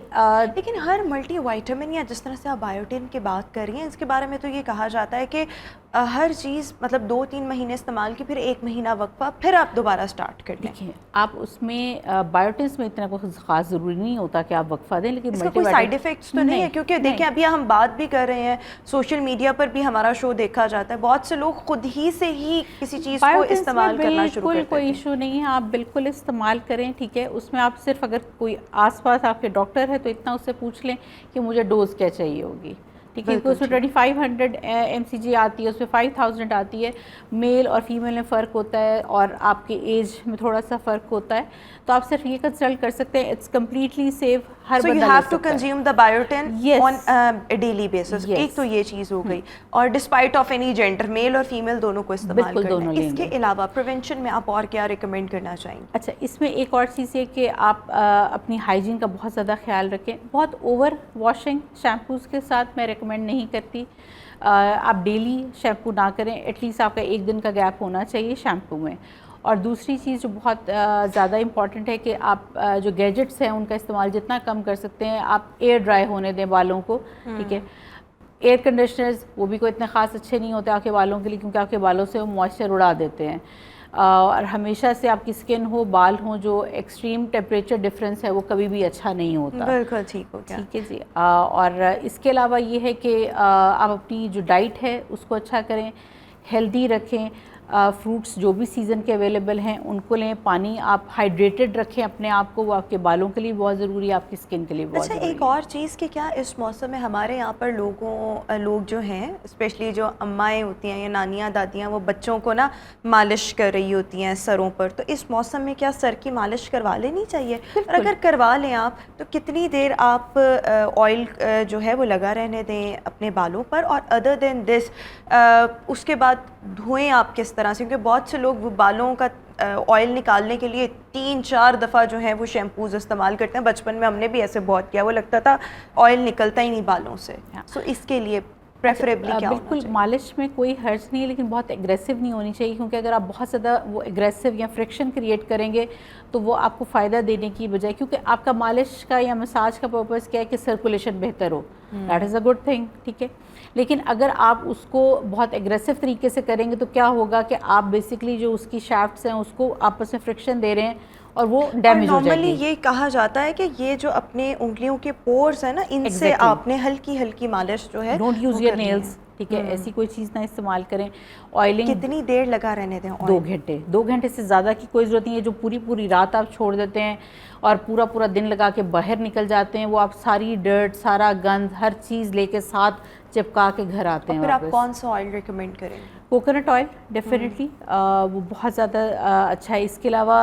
Speaker 1: लेकिन हर मल्टीविटामिन या जिस तरह से आप बायोटिन की बात कर रही हैं, इसके बारे में तो ये कहा जाता है कि हर चीज़ मतलब 2-3 महीने इस्तेमाल की, फिर 1 महीना वक्फा, फिर आप दोबारा स्टार्ट कर लें।
Speaker 2: देखिए, आप उसमें बायोटिन्स में इतना कुछ ख़ास ज़रूरी नहीं होता कि आप वक्फा दें, लेकिन
Speaker 1: इसका कोई साइड इफ़ेक्ट्स तो नहीं है? क्योंकि देखिए अभी हम बात भी कर रहे हैं, सोशल मीडिया पर भी हमारा शो देखा जाता है, बहुत से लोग खुद ही से ही किसी चीज़ को इस्तेमाल करना शुरू करते हैं।
Speaker 2: कोई इशू नहीं है, आप बिल्कुल इस्तेमाल करें, ठीक है। उसमें आप सिर्फ अगर कोई आसपास आपके डॉक्टर है तो इतना उससे पूछ लें कि मुझे डोज़ क्या चाहिए होगी, ठीक है। उसमें 2500 mcg आती है, उसमें 5000 आती है। मेल और फीमेल में फ़र्क होता है और आपके एज में थोड़ा सा फ़र्क होता है, तो आप सिर्फ ये कंसल्ट कर सकते हैं। It's completely safe, her
Speaker 1: So you
Speaker 2: बंदा
Speaker 1: have to consume the biotin
Speaker 2: Yes.
Speaker 1: on a daily basis.
Speaker 2: Yes.
Speaker 1: एक तो ये चीज़ हो गई, और despite of any gender, male और फीमेल दोनों को इस्तेमाल
Speaker 2: बिल्कुल
Speaker 1: करना
Speaker 2: दोनों
Speaker 1: है।
Speaker 2: लेंगे।
Speaker 1: इसके अलावा प्रिवेंशन में आप और क्या रिकमेंड करना चाहेंगे?
Speaker 2: अच्छा, इसमें एक और चीज़ है कि आप अपनी हाइजीन का बहुत ज़्यादा ख्याल रखें। बहुत ओवर वॉशिंग शैम्पूज़ के साथ मैं रिकमेंड नहीं करती। आप डेली शैम्पू ना करें, एटलीस्ट आपका 1 दिन का गैप होना चाहिए शैम्पू में। और दूसरी चीज़ जो बहुत ज़्यादा इम्पॉर्टेंट है कि आप जो गैजेट्स हैं उनका इस्तेमाल जितना कम कर सकते हैं। आप एयर ड्राई होने दें बालों को, ठीक है। एयर कंडीशनर्स वो भी कोई इतने ख़ास अच्छे नहीं होते आपके बालों के लिए, क्योंकि आपके बालों से वो मॉइस्चर उड़ा देते हैं। और हमेशा से आपकी स्किन हो, बाल हो, जो एक्सट्रीम टेम्परेचर डिफरेंस है वो कभी भी अच्छा नहीं होता।
Speaker 1: बिल्कुल ठीक हो गया।
Speaker 2: ठीक है जी। और इसके अलावा ये है कि आप अपनी जो डाइट है उसको अच्छा करें, हेल्दी रखें। फ्रूट्स जो भी सीज़न के अवेलेबल हैं उनको लें। पानी आप हाइड्रेटेड रखें अपने आप को, वो आपके बालों के लिए बहुत ज़रूरी है, आपकी स्किन के लिए बहुत ज़रूरी है।
Speaker 1: एक और चीज़ कि क्या इस मौसम में हमारे यहाँ पर लोग जो हैं, स्पेशली जो अम्माएँ होती हैं या नानियाँ दादियाँ, वो बच्चों को ना मालिश कर रही होती हैं सरों पर, तो इस मौसम में क्या सर की मालिश करवा लेनी चाहिए? और अगर करवा लें आप तो कितनी देर आप ऑयल जो है वो लगा रहने दें अपने बालों पर, और अदर देन दिस उसके बाद धोएं आप किस तरह से? क्योंकि बहुत से लोग वो बालों का ऑयल निकालने के लिए 3-4 दफ़ा जो है वो शैम्पूज़ इस्तेमाल करते हैं। बचपन में हमने भी ऐसे बहुत किया, वो लगता था ऑयल निकलता ही नहीं बालों से। सो इसके लिए प्रेफरेबली क्या होना
Speaker 2: बिल्कुल
Speaker 1: चाहिए?
Speaker 2: मालिश में कोई हर्ज नहीं है, लेकिन बहुत एग्रेसिव नहीं होनी चाहिए, क्योंकि अगर आप बहुत ज़्यादा वो एग्रेसिव या फ्रिक्शन क्रिएट करेंगे तो वो आपको फ़ायदा देने की बजाय, क्योंकि आपका मालिश का या मसाज का पर्पज़ क्या है कि सर्कुलेशन बेहतर हो, that is a good thing, ठीक है। लेकिन अगर आप उसको बहुत एग्रेसिव तरीके से करेंगे तो क्या होगा कि आप बेसिकली जो उसकी शाफ्ट्स हैं उसको आपस में फ्रिक्शन दे रहे हैं और वो डैमेज हो जाएगी।
Speaker 1: नॉर्मली ये कहा जाता है कि ये जो अपने उंगलियों के पोर्स है ना, इनसे आपने हल्की हल्की मालिश जो है,
Speaker 2: डोंट यूज़ योर नेल्स, ठीक है। ऐसी कोई चीज़ ना इस्तेमाल करें। ऑयलिंग
Speaker 1: कितनी देर लगा रहने दें?
Speaker 2: 2 घंटे। 2 घंटे से ज़्यादा की कोई ज़रूरत नहीं है। जो पूरी रात आप छोड़ देते हैं और पूरा दिन लगा के बाहर निकल जाते हैं, वो आप सारी डर्ट, सारा गंद, हर चीज़ लेके साथ चिपका के घर आते हैं।
Speaker 1: फिर आप कौन सा ऑयल रिकमेंड करेंगे?
Speaker 2: कोकोनट ऑयल डेफिनेटली, वो बहुत ज़्यादा अच्छा है। इसके अलावा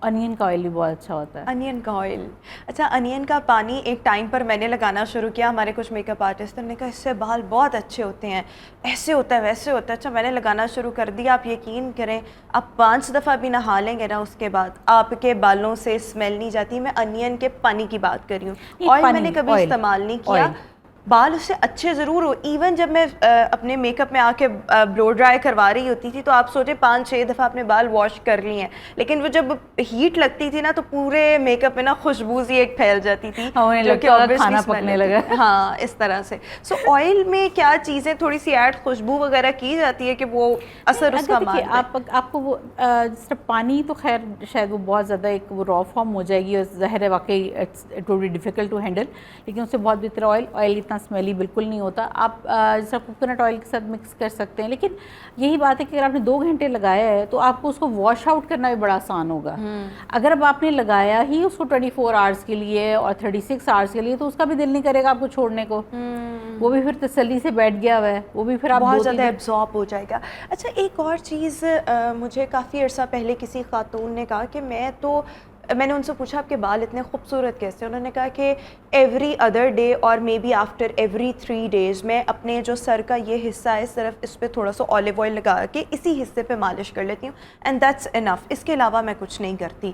Speaker 2: अनियन का ऑयल भी बहुत अच्छा होता है।
Speaker 1: अनियन का ऑयल, अच्छा। अनियन का पानी एक टाइम पर मैंने लगाना शुरू किया, हमारे कुछ मेकअप आर्टिस्ट ने कहा इससे बाल बहुत अच्छे होते हैं, ऐसे होता है वैसे होता है। अच्छा, मैंने लगाना शुरू कर दिया। आप यकीन करें, आप 5 दफ़ा भी नहा लेंगे ना, उसके बाद आपके बालों से स्मेल नहीं जाती। मैं अनियन के पानी की बात कर रही हूँ, ऑयल मैंने कभी इस्तेमाल नहीं किया। बाल उससे अच्छे ज़रूर हो। इवन जब मैं अपने मेकअप में आके ब्लो ड्राई करवा रही होती थी तो आप सोचे 5-6 दफ़ा अपने बाल वॉश कर लिए हैं, लेकिन वो जब हीट लगती थी ना तो पूरे मेकअप में ना खुशबू सी एक फैल जाती थी,
Speaker 2: जो कि खाना पकने लगा।
Speaker 1: हाँ, इस तरह से। सो ऑयल में क्या चीज़ें थोड़ी सी ऐड, खुशबू वगैरह की जाती है कि वो असर उसका मार दे?
Speaker 2: आपको वो जिस पानी तो खैर शायद वो बहुत ज़्यादा एक वो रॉ फॉर्म हो जाएगी और ज़ाहिर है वाकई it will be difficult to handle, लेकिन उससे बहुत बेहतर ऑयल इतना स्मेली बिल्कुल नहीं होता। आप जैसा कोकोनट ऑयल के साथ मिक्स कर सकते हैं, लेकिन यही बात है कि अगर आपने 2 घंटे लगाया है तो आपको उसको वॉश आउट करना भी बड़ा आसान होगा। अगर अब आपने लगाया ही उसको 24 आवर्स के लिए और 36 आवर्स के लिए, तो उसका भी दिल नहीं करेगा आपको छोड़ने को। वो भी फिर तसल्ली से बैठ गया हुआ है, वो भी फिर आप
Speaker 1: बहुत ज़्यादा एब्जॉर्ब हो जाएगा। अच्छा, एक और चीज़, मुझे काफ़ी अर्सा पहले किसी खातून ने कहा कि मैं तो मैंने उनसे पूछा आपके बाल इतने खूबसूरत कैसे, उन्होंने कहा कि एवरी अदर डे और may be after every 3 days मैं अपने जो सर का ये हिस्सा है सिर्फ इस पर थोड़ा सा ऑलिव ऑयल लगा के इसी हिस्से पे मालिश कर लेती हूँ एंड दैट्स इनफ, इसके अलावा मैं कुछ नहीं करती।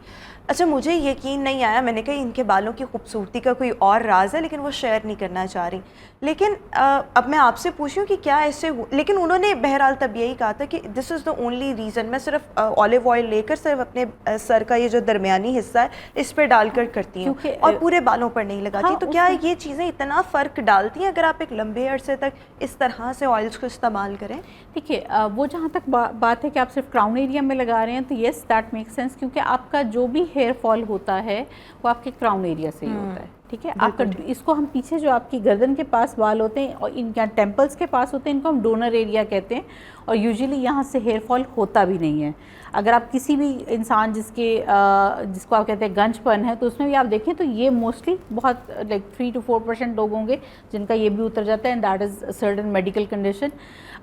Speaker 1: अच्छा, मुझे यकीन नहीं आया, मैंने कहा इनके बालों की खूबसूरती का कोई और राज है, लेकिन वो शेयर नहीं करना चाह रही। लेकिन अब मैं आपसे पूछूं कि क्या ऐसे लेकिन उन्होंने बहरहाल तब यही कहा था कि this is the only reason, मैं सिर्फ ऑलिव ऑयल लेकर सिर्फ अपने सर का ये जो दरमियानी हिस्सा है इस पर डालकर करती हूँ और पूरे बालों पर नहीं लगाती। तो क्या ये चीज़ें इतना फ़र्क डालती हैं अगर आप एक लंबे अरसे तक इस तरह से ऑयल्स को इस्तेमाल करें?
Speaker 2: देखिए, वो जहाँ तक बात है कि आप सिर्फ क्राउन एरिया में लगा रहे हैं तो येस दैट मेक सेंस, क्योंकि आपका जो भी हेयर फॉल होता है वो आपके क्राउन एरिया से ही होता है। ठीक है, आपका इसको हम पीछे जो आपकी गर्दन के पास बाल होते हैं और इनका टेम्पल्स के पास होते हैं, इनको हम डोनर एरिया कहते हैं और यूजुअली यहाँ से हेयर फॉल होता भी नहीं है। अगर आप किसी भी इंसान जिसको आप कहते हैं गंजपन है तो उसमें भी आप देखें तो ये मोस्टली बहुत लाइक 3 to 4% लोग होंगे जिनका ये भी उतर जाता है and that is certain medical condition.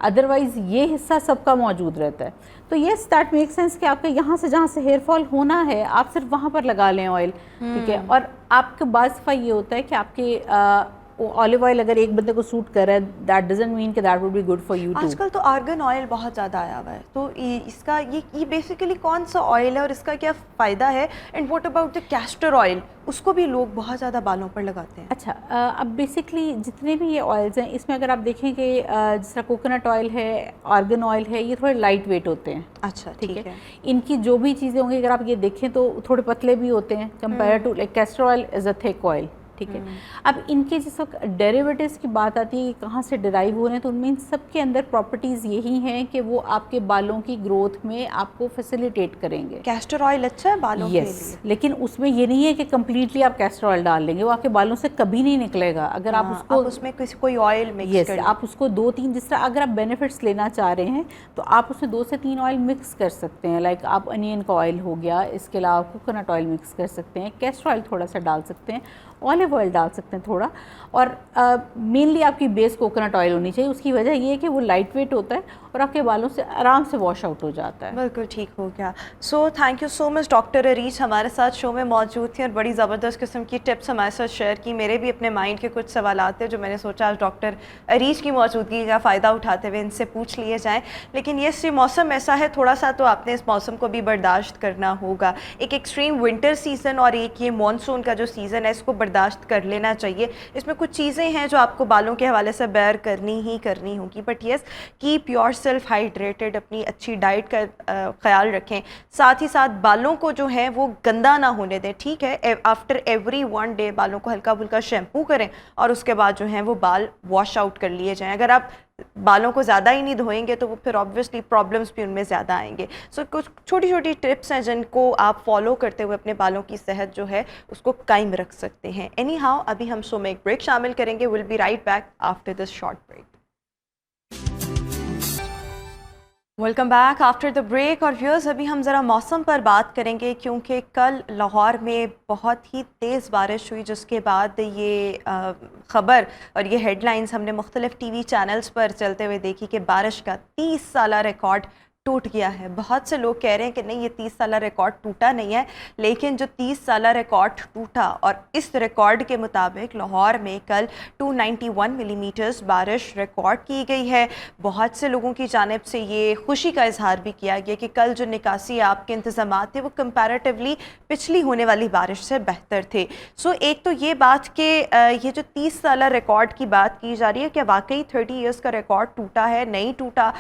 Speaker 2: Otherwise ये हिस्सा सबका मौजूद रहता है। तो येस दैट मेक सेंस कि आपके यहाँ से जहाँ से हेयर फॉल होना है आप सिर्फ वहाँ पर लगा लें ऑयल। ठीक है, और आपके बाद दफ़ा ये होता है कि आपके ऑलिव ऑयल अगर एक बंदे को सूट कर रहा है दैट डजंट मीन कि that would be good for you too.
Speaker 1: आजकल तो आर्गन ऑयल बहुत ज़्यादा आया हुआ है, तो इसका ये बेसिकली कौन सा ऑयल है और इसका क्या फ़ायदा है? And what about the castor oil, उसको भी लोग बहुत ज़्यादा बालों पर लगाते हैं।
Speaker 2: अच्छा, अब बेसिकली जितने भी ये ऑयल्स हैं इसमें अगर आप देखें कि जिस तरह कोकोनट ऑयल है, आर्गन ऑयल है, ये थोड़े लाइट वेट होते हैं।
Speaker 1: अच्छा, ठीक है।
Speaker 2: इनकी जो भी चीज़ें होंगी अगर आप ये देखें तो थोड़े पतले भी होते हैं compare to like castor oil is a thick oil. ठीक है, अब इनके जिस वक्त डेरिवेटिव्स की बात आती है कि कहाँ से डिराइव हो रहे हैं तो उनमें इन सब के अंदर प्रॉपर्टीज़ यही हैं कि वो आपके बालों की ग्रोथ में आपको फैसिलिटेट करेंगे।
Speaker 1: कैस्टर ऑयल अच्छा है बालों के लिए,
Speaker 2: लेकिन उसमें ये नहीं है कि कम्प्लीटली आप कैस्टर ऑयल डाल लेंगे, वो आपके बालों से कभी नहीं निकलेगा। अगर आप उसको
Speaker 1: उसमें कोई ऑयल मिक्स कर,
Speaker 2: आप उसको 2-3 जिस तरह अगर आप बेनिफिट्स लेना चाह रहे हैं तो आप उसमें 2 से 3 ऑयल मिक्स कर सकते हैं। लाइक आप अनियन का ऑयल हो गया, इसके अलावा कोकोनट ऑयल मिक्स कर सकते हैं, कैस्टर ऑयल थोड़ा सा डाल सकते हैं, ऑलिव ऑयल डाल सकते हैं थोड़ा, और मेनली आपकी बेस कोकोनट ऑयल होनी चाहिए। उसकी वजह ये है कि वो लाइट वेट होता है और आपके बालों से आराम से वॉश आउट हो जाता है।
Speaker 1: बिल्कुल ठीक हो गया। So thank you so much doctor Areej हमारे साथ शो में मौजूद थी और बड़ी ज़बरदस्त किस्म की टिप्स हमारे साथ शेयर की। मेरे भी अपने माइंड के कुछ सवाल आते हैं जो मैंने सोचा आज डॉक्टर अरीज की मौजूदगी का फ़ायदा उठाते हुए इनसे पूछ लिए जाएँ। लेकिन ये मौसम ऐसा है, थोड़ा सा तो आपने इस मौसम को भी बर्दाश्त करना होगा। एक एक्सट्रीम विंटर सीज़न और एक ये मानसून का जो सीज़न है इसको बर्दाश्त कर लेना चाहिए। इसमें कुछ चीज़ें हैं जो आपको बालों के हवाले से बेयर करनी ही करनी होगी, but yes keep your self hydrated, अपनी अच्छी डाइट का ख्याल रखें। साथ ही साथ बालों को जो है वो गंदा ना होने दें। ठीक है, आफ्टर एवरी 1 डे बालों को हल्का फुल्का शैम्पू करें और उसके बाद जो है वो बाल वॉश आउट कर लिए जाएं। अगर आप बालों को ज़्यादा ही नहीं धोएंगे तो वो फिर ऑब्वियसली प्रॉब्लम्स भी उनमें ज़्यादा आएंगे। सो कुछ छोटी छोटी टिप्स हैं जिनको आप फॉलो करते हुए अपने बालों की सेहत जो है उसको कायम रख सकते हैं। एनी हाउ अभी हम शो में एक ब्रेक शामिल करेंगे। Will be right back after this short break. Welcome back after the break. और व्यूअर्स, अभी हम ज़रा मौसम पर बात करेंगे क्योंकि कल लाहौर में बहुत ही तेज़ बारिश हुई, जिसके बाद ये ख़बर और ये हेडलाइंस हमने मुख्तलिफ टीवी चैनल्स पर चलते हुए देखी कि बारिश का 30 साला रिकॉर्ड टूट गया है। बहुत से लोग कह रहे हैं कि नहीं, ये 30 साला रिकॉर्ड टूटा नहीं है, लेकिन जो 30 साला रिकॉर्ड टूटा और इस रिकॉर्ड के मुताबिक लाहौर में कल 291 मिलीमीटर्स बारिश रिकॉर्ड की गई है। बहुत से लोगों की जानिब से ये खुशी का इजहार भी किया गया कि कल जो निकासी आपके इंतजाम थे वो कंपैरेटिवली पिछली होने वाली बारिश से बेहतर थे। सो एक तो ये बात कि ये जो 30 साला रिकॉर्ड की बात की जा रही है, क्या वाकई 30 ईयर्स का रिकॉर्ड टूटा है, नहीं टूटा,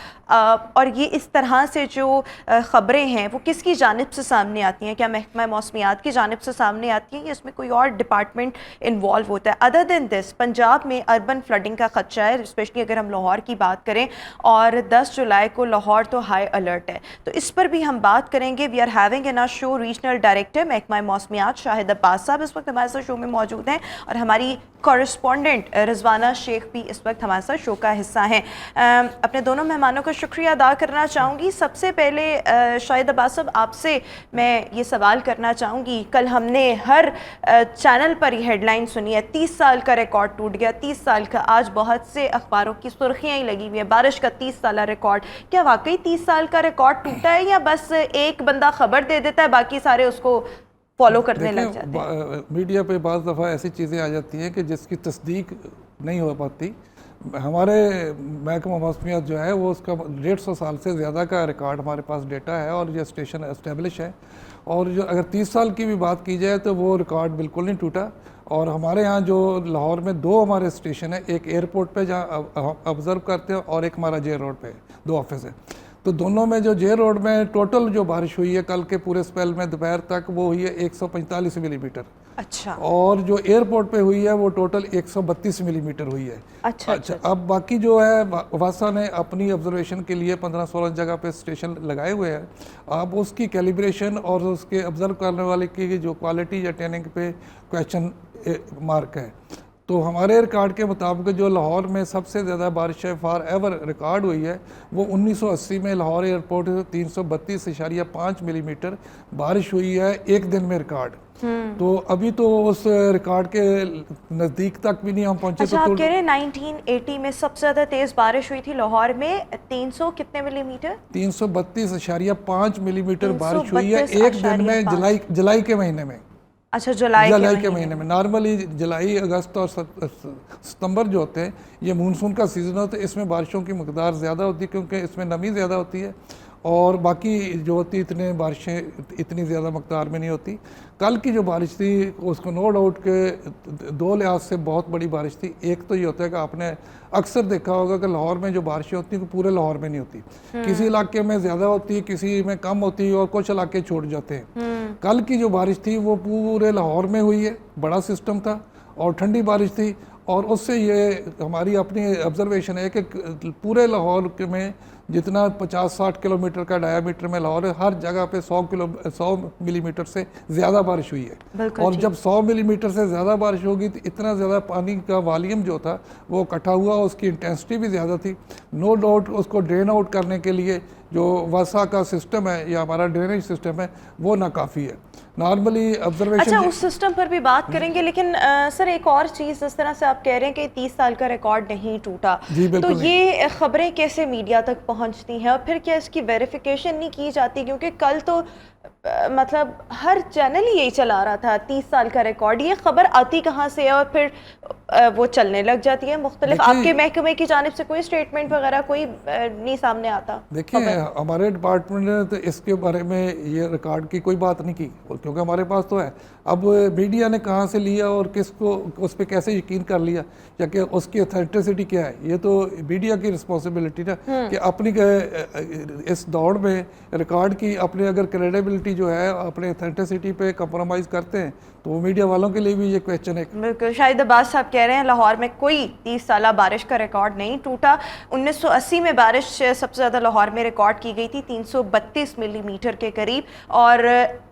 Speaker 1: और ये इस तरह से जो ख़बरें हैं वो किसकी जानिब से सामने आती हैं? क्या महकमा मौसमियात की जानिब से सामने आती हैं या इसमें कोई और डिपार्टमेंट इन्वॉल्व होता है? अदर देन दिस, पंजाब में अर्बन फ्लडिंग का खदशा है, स्पेशली अगर हम लाहौर की बात करें, और 10 जुलाई को लाहौर तो हाई अलर्ट है। तो इस पर भी हम बात करेंगे। We are having in our show regional director महकमा मौसमियात शाहिद अब्बास साहब इस वक्त हमारे साथ शो में मौजूद हैं और हमारी कॉरेस्पॉन्डेंट रिजवाना शेख भी इस वक्त हमारे साथ शो का हिस्सा हैं। अपने दोनों मेहमानों का शुक्रिया अदा करना चाहूँगी। सबसे पहले शाहिद अब्बास साहब, आपसे मैं ये सवाल करना चाहूँगी, कल हमने हर चैनल पर ये हेडलाइन सुनी है 30 साल का रिकॉर्ड टूट गया, 30 साल का। आज बहुत से अखबारों की सुर्खियाँ ही लगी हुई है बारिश का 30 साल रिकॉर्ड। क्या वाकई 30 साल का रिकॉर्ड टूटा है या बस एक बंदा खबर दे देता है, बाकी सारे उसको फॉलो करने
Speaker 3: देखिए,
Speaker 1: लग जाते हैं?
Speaker 3: मीडिया पे बाज़ दफ़ा ऐसी चीज़ें आ जाती हैं कि जिसकी तस्दीक नहीं हो पाती। हमारे महकमा मौसमियात जो है वो उसका 150 साल से ज़्यादा का रिकॉर्ड हमारे पास डेटा है और ये स्टेशन एस्टेब्लिश है। और जो अगर 30 साल की भी बात की जाए तो वो रिकॉर्ड बिल्कुल नहीं टूटा। और हमारे यहाँ जो लाहौर में 2 हमारे स्टेशन है, एक एयरपोर्ट पे जहाँ ऑब्ज़र्व करते हैं और एक हमारा जे रोड पे 2 ऑफिस है। तो दोनों में जो जे रोड में टोटल जो बारिश हुई है कल के पूरे स्पेल में दोपहर तक वो हुई है 145 मिलीमीटर।
Speaker 1: अच्छा
Speaker 3: और जो एयरपोर्ट पे हुई है वो टोटल 132 मिलीमीटर हुई है।
Speaker 1: अच्छा।
Speaker 3: अब बाकी जो है वासा ने अपनी ऑब्जर्वेशन के लिए 15-16 जगह पे स्टेशन लगाए हुए हैं। अब उसकी कैलिब्रेशन और उसके ऑब्जर्व करने वाले की जो क्वालिटी या ट्रेनिंग पे क्वेश्चन मार्क है। तो हमारे रिकॉर्ड के मुताबिक जो लाहौर में सबसे ज़्यादा बारिश फॉर एवर रिकॉर्ड हुई है वो 1980 में लाहौर एयरपोर्ट 332.5 मिलीमीटर बारिश हुई है एक दिन में रिकॉर्ड। तो अभी तो उस रिकॉर्ड के नज़दीक तक भी नहीं हम पहुंचे।
Speaker 1: अच्छा, आप कह रहे हैं 1980 में सबसे ज़्यादा तेज़ बारिश हुई थी लाहौर में 300 कितने मिलीमीटर?
Speaker 3: 332.5 मिलीमीटर बारिश हुई है एक दिन में, जुलाई के महीने में।
Speaker 1: अच्छा, जुलाई
Speaker 3: के महीने में। नॉर्मली जुलाई, अगस्त और सितंबर जो होते हैं ये मानसून का सीज़न होता है, इसमें बारिशों की मकदार ज़्यादा होती है क्योंकि इसमें नमी ज़्यादा होती है और बाकी जो होती इतने बारिशें इतनी ज़्यादा मकदार में नहीं होती। कल की जो बारिश थी उसको नो डाउट के 2 लिहाज से बहुत बड़ी बारिश थी। एक तो ये होता है कि आपने अक्सर देखा होगा कि लाहौर में जो बारिशें होती हैं पूरे लाहौर में नहीं होती, किसी इलाके में ज़्यादा होती है, किसी में कम होती है और कुछ इलाके छूट जाते हैं। कल की जो बारिश थी वो पूरे लाहौर में हुई है, बड़ा सिस्टम था और ठंडी बारिश थी। और उससे ये हमारी अपनी ऑब्जर्वेशन है कि पूरे लाहौर में जितना 50-60 किलोमीटर का डायामीटर में लाहौर है, हर जगह पे 100 मिलीमीटर से ज़्यादा बारिश हुई है। और जब 100 मिलीमीटर से ज़्यादा बारिश होगी तो इतना ज़्यादा पानी का वॉल्यूम जो था वो इकट्ठा हुआ, उसकी इंटेंसिटी भी ज़्यादा थी। नो डाउट उसको ड्रेन आउट करने के लिए जो वसा का सिस्टम है या हमारा ड्रेनेज सिस्टम है वो नाकाफ़ी है। Normally observation.
Speaker 1: अच्छा, उस सिस्टम पर भी बात करेंगे, लेकिन सर एक और चीज़, जिस तरह से आप कह रहे हैं कि 30 साल का रिकॉर्ड नहीं टूटा, तो ये खबरें कैसे मीडिया तक पहुंचती हैं और फिर क्या इसकी वेरिफिकेशन नहीं की जाती? क्योंकि कल तो मतलब हर चैनल ही यही चला रहा था 30 साल का रिकॉर्ड। ये खबर आती कहाँ से है और फिर वो चलने लग जाती है मुख्तलिफ? आपके महकमे की जानिब से कोई स्टेटमेंट वगैरह कोई नहीं सामने आता?
Speaker 3: देखिए, हमारे डिपार्टमेंट ने तो इसके बारे में ये रिकॉर्ड की कोई बात नहीं की क्योंकि हमारे पास तो है। अब मीडिया ने कहाँ से लिया और किसको उस पर कैसे यकीन कर लिया या कि उसकी ऑथेंटिसिटी क्या है, ये तो मीडिया की रिस्पॉन्सिबिलिटी ना कि अपनी इस दौड़ में रिकॉर्ड की अपनी अगर क्रेडिबिलिटी जो है अपने ऑथेंटिसिटी पे कंप्रोमाइज़ करते हैं तो वो मीडिया वालों के लिए भी ये क्वेश्चन है।
Speaker 1: बिल्कुल, शाहिद अब्बास साहब कह रहे हैं लाहौर में कोई 30 साल बारिश का रिकॉर्ड नहीं टूटा। 1980 में बारिश सबसे ज़्यादा लाहौर में रिकॉर्ड की गई थी 332 मिलीमीटर के करीब, और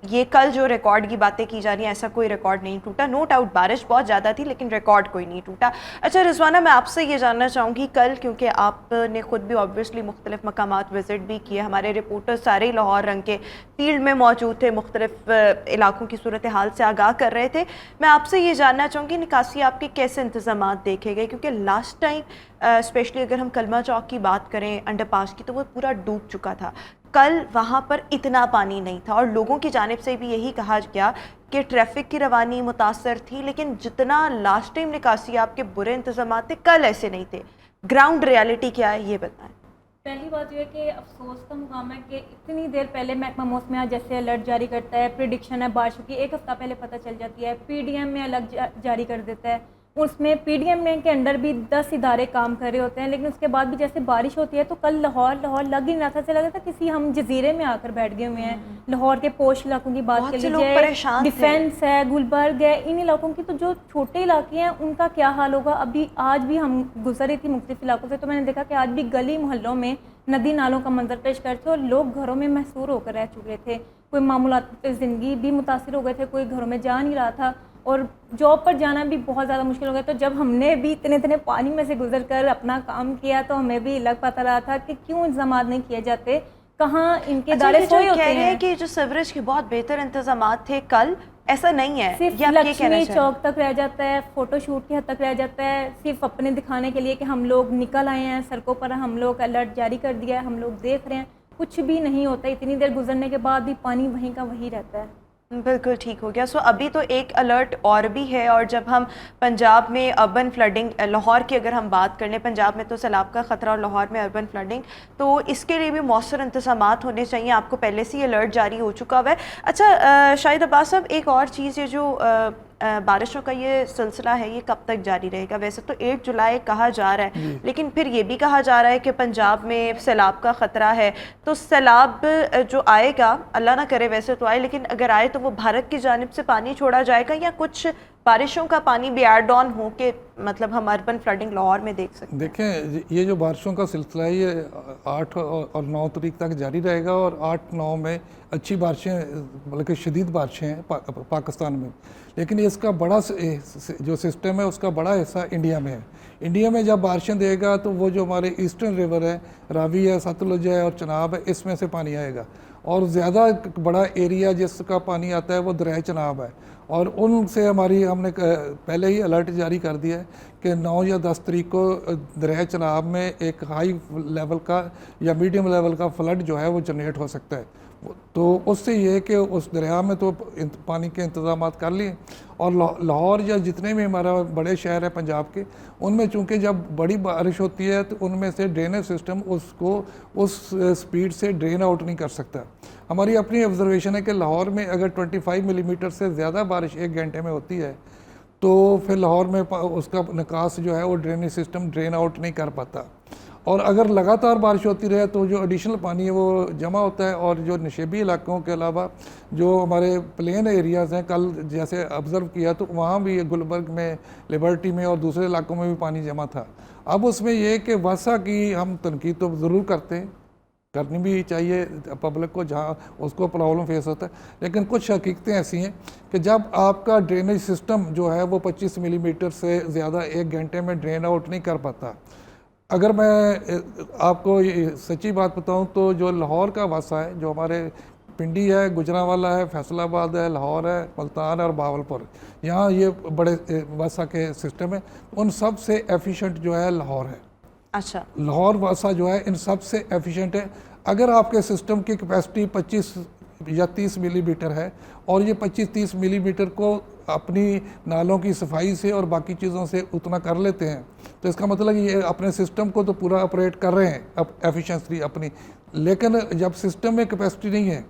Speaker 1: ये कल जो रिकॉर्ड की बातें की जा रही हैं ऐसा कोई रिकॉर्ड नहीं टूटा। नो डाउट बारिश बहुत ज़्यादा थी लेकिन रिकॉर्ड कोई नहीं टूटा। अच्छा रिजवाना, मैं आपसे ये जानना चाहूँगी, कल क्योंकि आपने खुद भी ऑब्वियसली मुख्तलिफ मकामात विज़िट भी किए, हमारे रिपोर्टर सारे ही लाहौर रंग के फील्ड में मौजूद थे, मुख्तलिफ इलाकों की सूरत हाल से आगाह कर रहे थे। मैं आपसे ये जानना चाहूँगी निकासी आपके कैसे इंतजाम देखे गए? क्योंकि लास्ट टाइम स्पेशली अगर हम कलमा चौक की बात करें अंडरपास की, तो वो पूरा डूब चुका था। कल वहाँ पर इतना पानी नहीं था और लोगों की जानिब से भी यही कहा गया कि ट्रैफिक की रवानी मुतासर थी, लेकिन जितना लास्ट टाइम निकासी आपके बुरे इंतजाम थे कल ऐसे नहीं थे। ग्राउंड रियलिटी क्या है ये बताएं।
Speaker 4: पहली बात यह है कि अफसोस का मुकाम है कि इतनी देर पहले महकमा मौसमियात जैसे अलर्ट जारी करता है, प्रिडिक्शन है बारिशों की 1 हफ्ता पहले पता चल जाती है, पीडीएम में अलग जारी कर देता है, उसमें पीडीएम में के अंडर भी 10 इदारे काम कर रहे होते हैं, लेकिन उसके बाद भी जैसे बारिश होती है तो कल लाहौर लग ही नहीं रहा था, ऐसा लग रहा था किसी हम जजीरे में आकर बैठ गए हुए हैं। लाहौर के पोश इलाकों की बात कर लीजिए, डिफेंस है, गुलबर्ग है, इन इलाकों की तो जो छोटे इलाके हैं उनका क्या हाल होगा। अभी आज भी हम गुजर रही थी मुख्तलिफ इलाकों से तो मैंने देखा कि आज भी गली मोहल्लों में नदी नालों का मंजर पेश कर थे और लोग घरों में महसूर होकर रह चुके थे। कोई मामूलात ज़िंदगी भी मुतासिर हो गए थे, कोई घरों में जा नहीं रहा था और जॉब पर जाना भी बहुत ज़्यादा मुश्किल हो गया। तो जब हमने भी इतने पानी में से गुजर कर अपना काम किया तो हमें भी लग पता रहा था कि क्यों इंतजाम नहीं किए जाते, कहाँ इनके दायरे सोए होते हैं।
Speaker 1: कि जो सीवरेज के बहुत बेहतर इंतजाम थे कल ऐसा नहीं है,
Speaker 4: सिर्फ लक्ष्मी चौक तक रह जाता है, फोटोशूट की हद तक रह जाता है, सिर्फ अपने दिखाने के लिए कि हम लोग निकल आए हैं सड़कों पर, हम लोग अलर्ट जारी कर दिया है, हम लोग देख रहे हैं, कुछ भी नहीं होता। इतनी देर गुजरने के बाद भी पानी वहीं का वहीं रहता है।
Speaker 1: बिल्कुल ठीक हो गया। सो अभी तो एक अलर्ट और भी है, और जब हम पंजाब में अर्बन फ्लडिंग, लाहौर की अगर हम बात कर लें, पंजाब में तो सैलाब का ख़तरा और लाहौर में अर्बन फ्लडिंग, तो इसके लिए भी मौसर इंतज़ामात होने चाहिए। आपको पहले से ही अलर्ट जारी हो चुका हुआ है। अच्छा शाहिद अब्बास साहब, एक और चीज़ है जो बारिशों का ये सिलसिला है, ये कब तक जारी रहेगा? वैसे तो 8 जुलाई कहा जा रहा है, लेकिन फिर ये भी कहा जा रहा है कि पंजाब में सैलाब का ख़तरा है। तो सैलाब जो आएगा, अल्लाह ना करे वैसे तो आए, लेकिन अगर आए तो वो भारत की जानिब से पानी छोड़ा जाएगा, या कुछ बारिशों का पानी भी एड ऑन हो के मतलब हम अर्बन फ्लडिंग लाहौर में देख सकते हैं?
Speaker 3: देखें, ये जो बारिशों का सिलसिला है ये 8 और 9 तारीख तक जारी रहेगा, और 8-9 में अच्छी बारिशें, बल्कि शदीद बारिशें हैं पाकिस्तान में। लेकिन इसका बड़ा जो सिस्टम है उसका बड़ा हिस्सा इंडिया में है। इंडिया में जब बारिशें देगा तो वो जो हमारे ईस्टर्न रिवर है, रावी है, सतलुज है और चनाब है, इसमें से पानी आएगा, और ज़्यादा बड़ा एरिया जिसका पानी आता है वो दरिया चनाब है, और उनसे हमने पहले ही अलर्ट जारी कर दिया है कि 9 या 10 तारीख को दरिया चनाब में एक हाई लेवल का या मीडियम लेवल का फ्लड जो है वो जनरेट हो सकता है। तो उससे ये है कि उस दरिया में तो पानी के इंतजाम कर लिए, और लाहौर या जितने भी हमारा बड़े शहर हैं पंजाब के, उनमें चूँकि जब बड़ी बारिश होती है तो उनमें से ड्रेनेज सिस्टम उसको उस स्पीड से ड्रेन आउट नहीं कर सकता। हमारी अपनी ऑब्जर्वेशन है कि लाहौर में अगर 25 मिलीमीटर से ज़्यादा बारिश 1 घंटे में होती है तो फिर लाहौर में उसका निकास जो है वो ड्रेनेज सिस्टम ड्रेन आउट नहीं कर पाता, और अगर लगातार बारिश होती रहे तो जो एडिशनल पानी है वो जमा होता है, और जो नशेबी इलाकों के अलावा जो हमारे प्लेन एरियाज़ हैं, कल जैसे ऑब्ज़र्व किया तो वहाँ भी गुलबर्ग में, लिबर्टी में और दूसरे इलाकों में भी पानी जमा था। अब उसमें ये कि वसा की हम तनकीद तो ज़रूर करते हैं, करनी भी चाहिए पब्लिक को जहाँ उसको प्रॉब्लम फेस होता है, लेकिन कुछ हकीकतें ऐसी हैं कि जब आपका ड्रेनेज सिस्टम जो है वो 25 मिलीमीटर से ज़्यादा 1 घंटे में ड्रेन आउट नहीं कर पाता। अगर मैं आपको सच्ची बात बताऊं तो जो लाहौर का वासा है, जो हमारे पिंडी है, गुजरांवाला है, फैसलाबाद है, लाहौर है, मुल्तान है और बावलपुर, यहाँ ये बड़े वासा के सिस्टम है, उन सब से एफिशिएंट जो है लाहौर है।
Speaker 1: अच्छा,
Speaker 3: लाहौर वासा जो है इन सब से एफिशिएंट है। अगर आपके सिस्टम की कैपेसिटी 25 या 30 मिलीमीटर है, और ये 25-30 मिलीमीटर को अपनी नालों की सफाई से और बाकी चीज़ों से उतना कर लेते हैं, तो इसका मतलब ये अपने सिस्टम को तो पूरा ऑपरेट कर रहे हैं अब एफिशिएंसी अपनी। लेकिन जब सिस्टम में कैपेसिटी नहीं है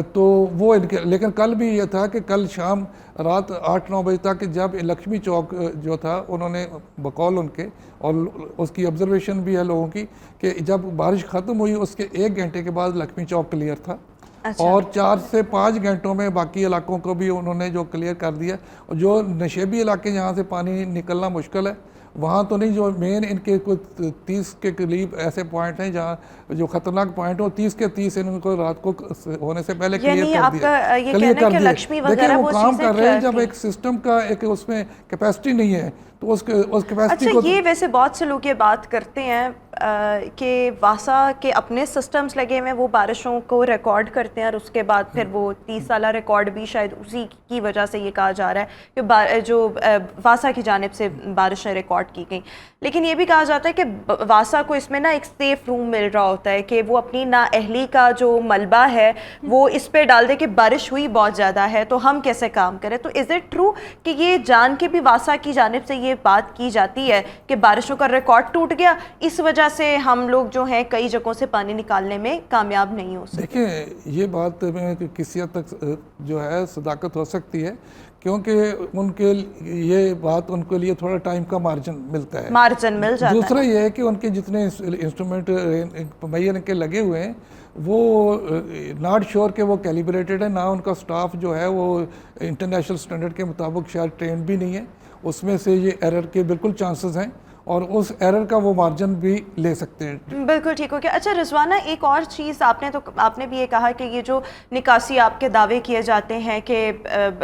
Speaker 3: तो वो इनके, लेकिन कल भी ये था कि कल शाम रात 8-9 बजे तक जब लक्ष्मी चौक जो था, उन्होंने बकौल उनके, और उसकी ऑब्जर्वेशन भी है लोगों की, कि जब बारिश ख़त्म हुई उसके 1 घंटे के बाद लक्ष्मी चौक क्लियर था।
Speaker 1: अच्छा।
Speaker 3: और 4 से 5 घंटों में बाकी इलाकों को भी उन्होंने जो क्लियर कर दिया। और जो नशेबी इलाके जहाँ से पानी निकलना मुश्किल है वहाँ तो नहीं, जो मेन इनके कुछ 30 के करीब ऐसे पॉइंट हैं जहाँ जो खतरनाक पॉइंट हो, 30 के 30 इनको रात को होने से पहले क्लियर कर दिया, क्लियर कर दिया। देखिए वो काम कर रहे हैं, जब एक सिस्टम का एक उसमें कैपेसिटी नहीं है तो उस कैपेसिटी
Speaker 1: अच्छा,
Speaker 3: को
Speaker 1: ये वैसे बहुत से लोग ये बात करते हैं कि वासा के अपने सिस्टम्स लगे हुए हैं, वो बारिशों को रिकॉर्ड करते हैं, और उसके बाद फिर वो 30 साल रिकॉर्ड भी शायद उसी की वजह से ये कहा जा रहा है कि जो वासा की जानिब से बारिशें रिकॉर्ड की गई। लेकिन ये भी कहा जाता है कि वासा को इसमें ना एक सेफ रूम मिल रहा होता है कि वो अपनी नाअहली का जो मलबा है वो इस पे डाल दे कि बारिश हुई बहुत ज़्यादा है तो हम कैसे काम करें। तो इज़ इट ट्रू कि ये जान के भी वासा की जानिब से ये बात की जाती है कि बारिशों का रिकॉर्ड टूट गया, इस वजह से हम लोग जो हैं कई जगहों से पानी निकालने में कामयाब नहीं हो सकते?
Speaker 3: देखिए ये बात में किसी हद तक जो है सदाकत हो सकती है, क्योंकि उनके ये बात उनके लिए थोड़ा टाइम का मार्जिन मिलता है,
Speaker 1: मार्जिन मिल जाता है।
Speaker 3: दूसरा ये है कि उनके जितने इंस्ट्रूमेंट मुहैया के लगे हुए हैं वो नॉट श्योर कि वो कैलिब्रेटेड है, ना उनका स्टाफ जो है वो इंटरनेशनल स्टैंडर्ड के मुताबिक शायद ट्रेंड भी नहीं है, उसमें से ये एरर के बिल्कुल चांसेस हैं और उस एरर का वो मार्जिन भी ले सकते हैं।
Speaker 1: बिल्कुल ठीक हो गया। अच्छा रिजवाना, एक और चीज़ आपने भी ये कहा कि ये जो निकासी आपके दावे किए जाते हैं कि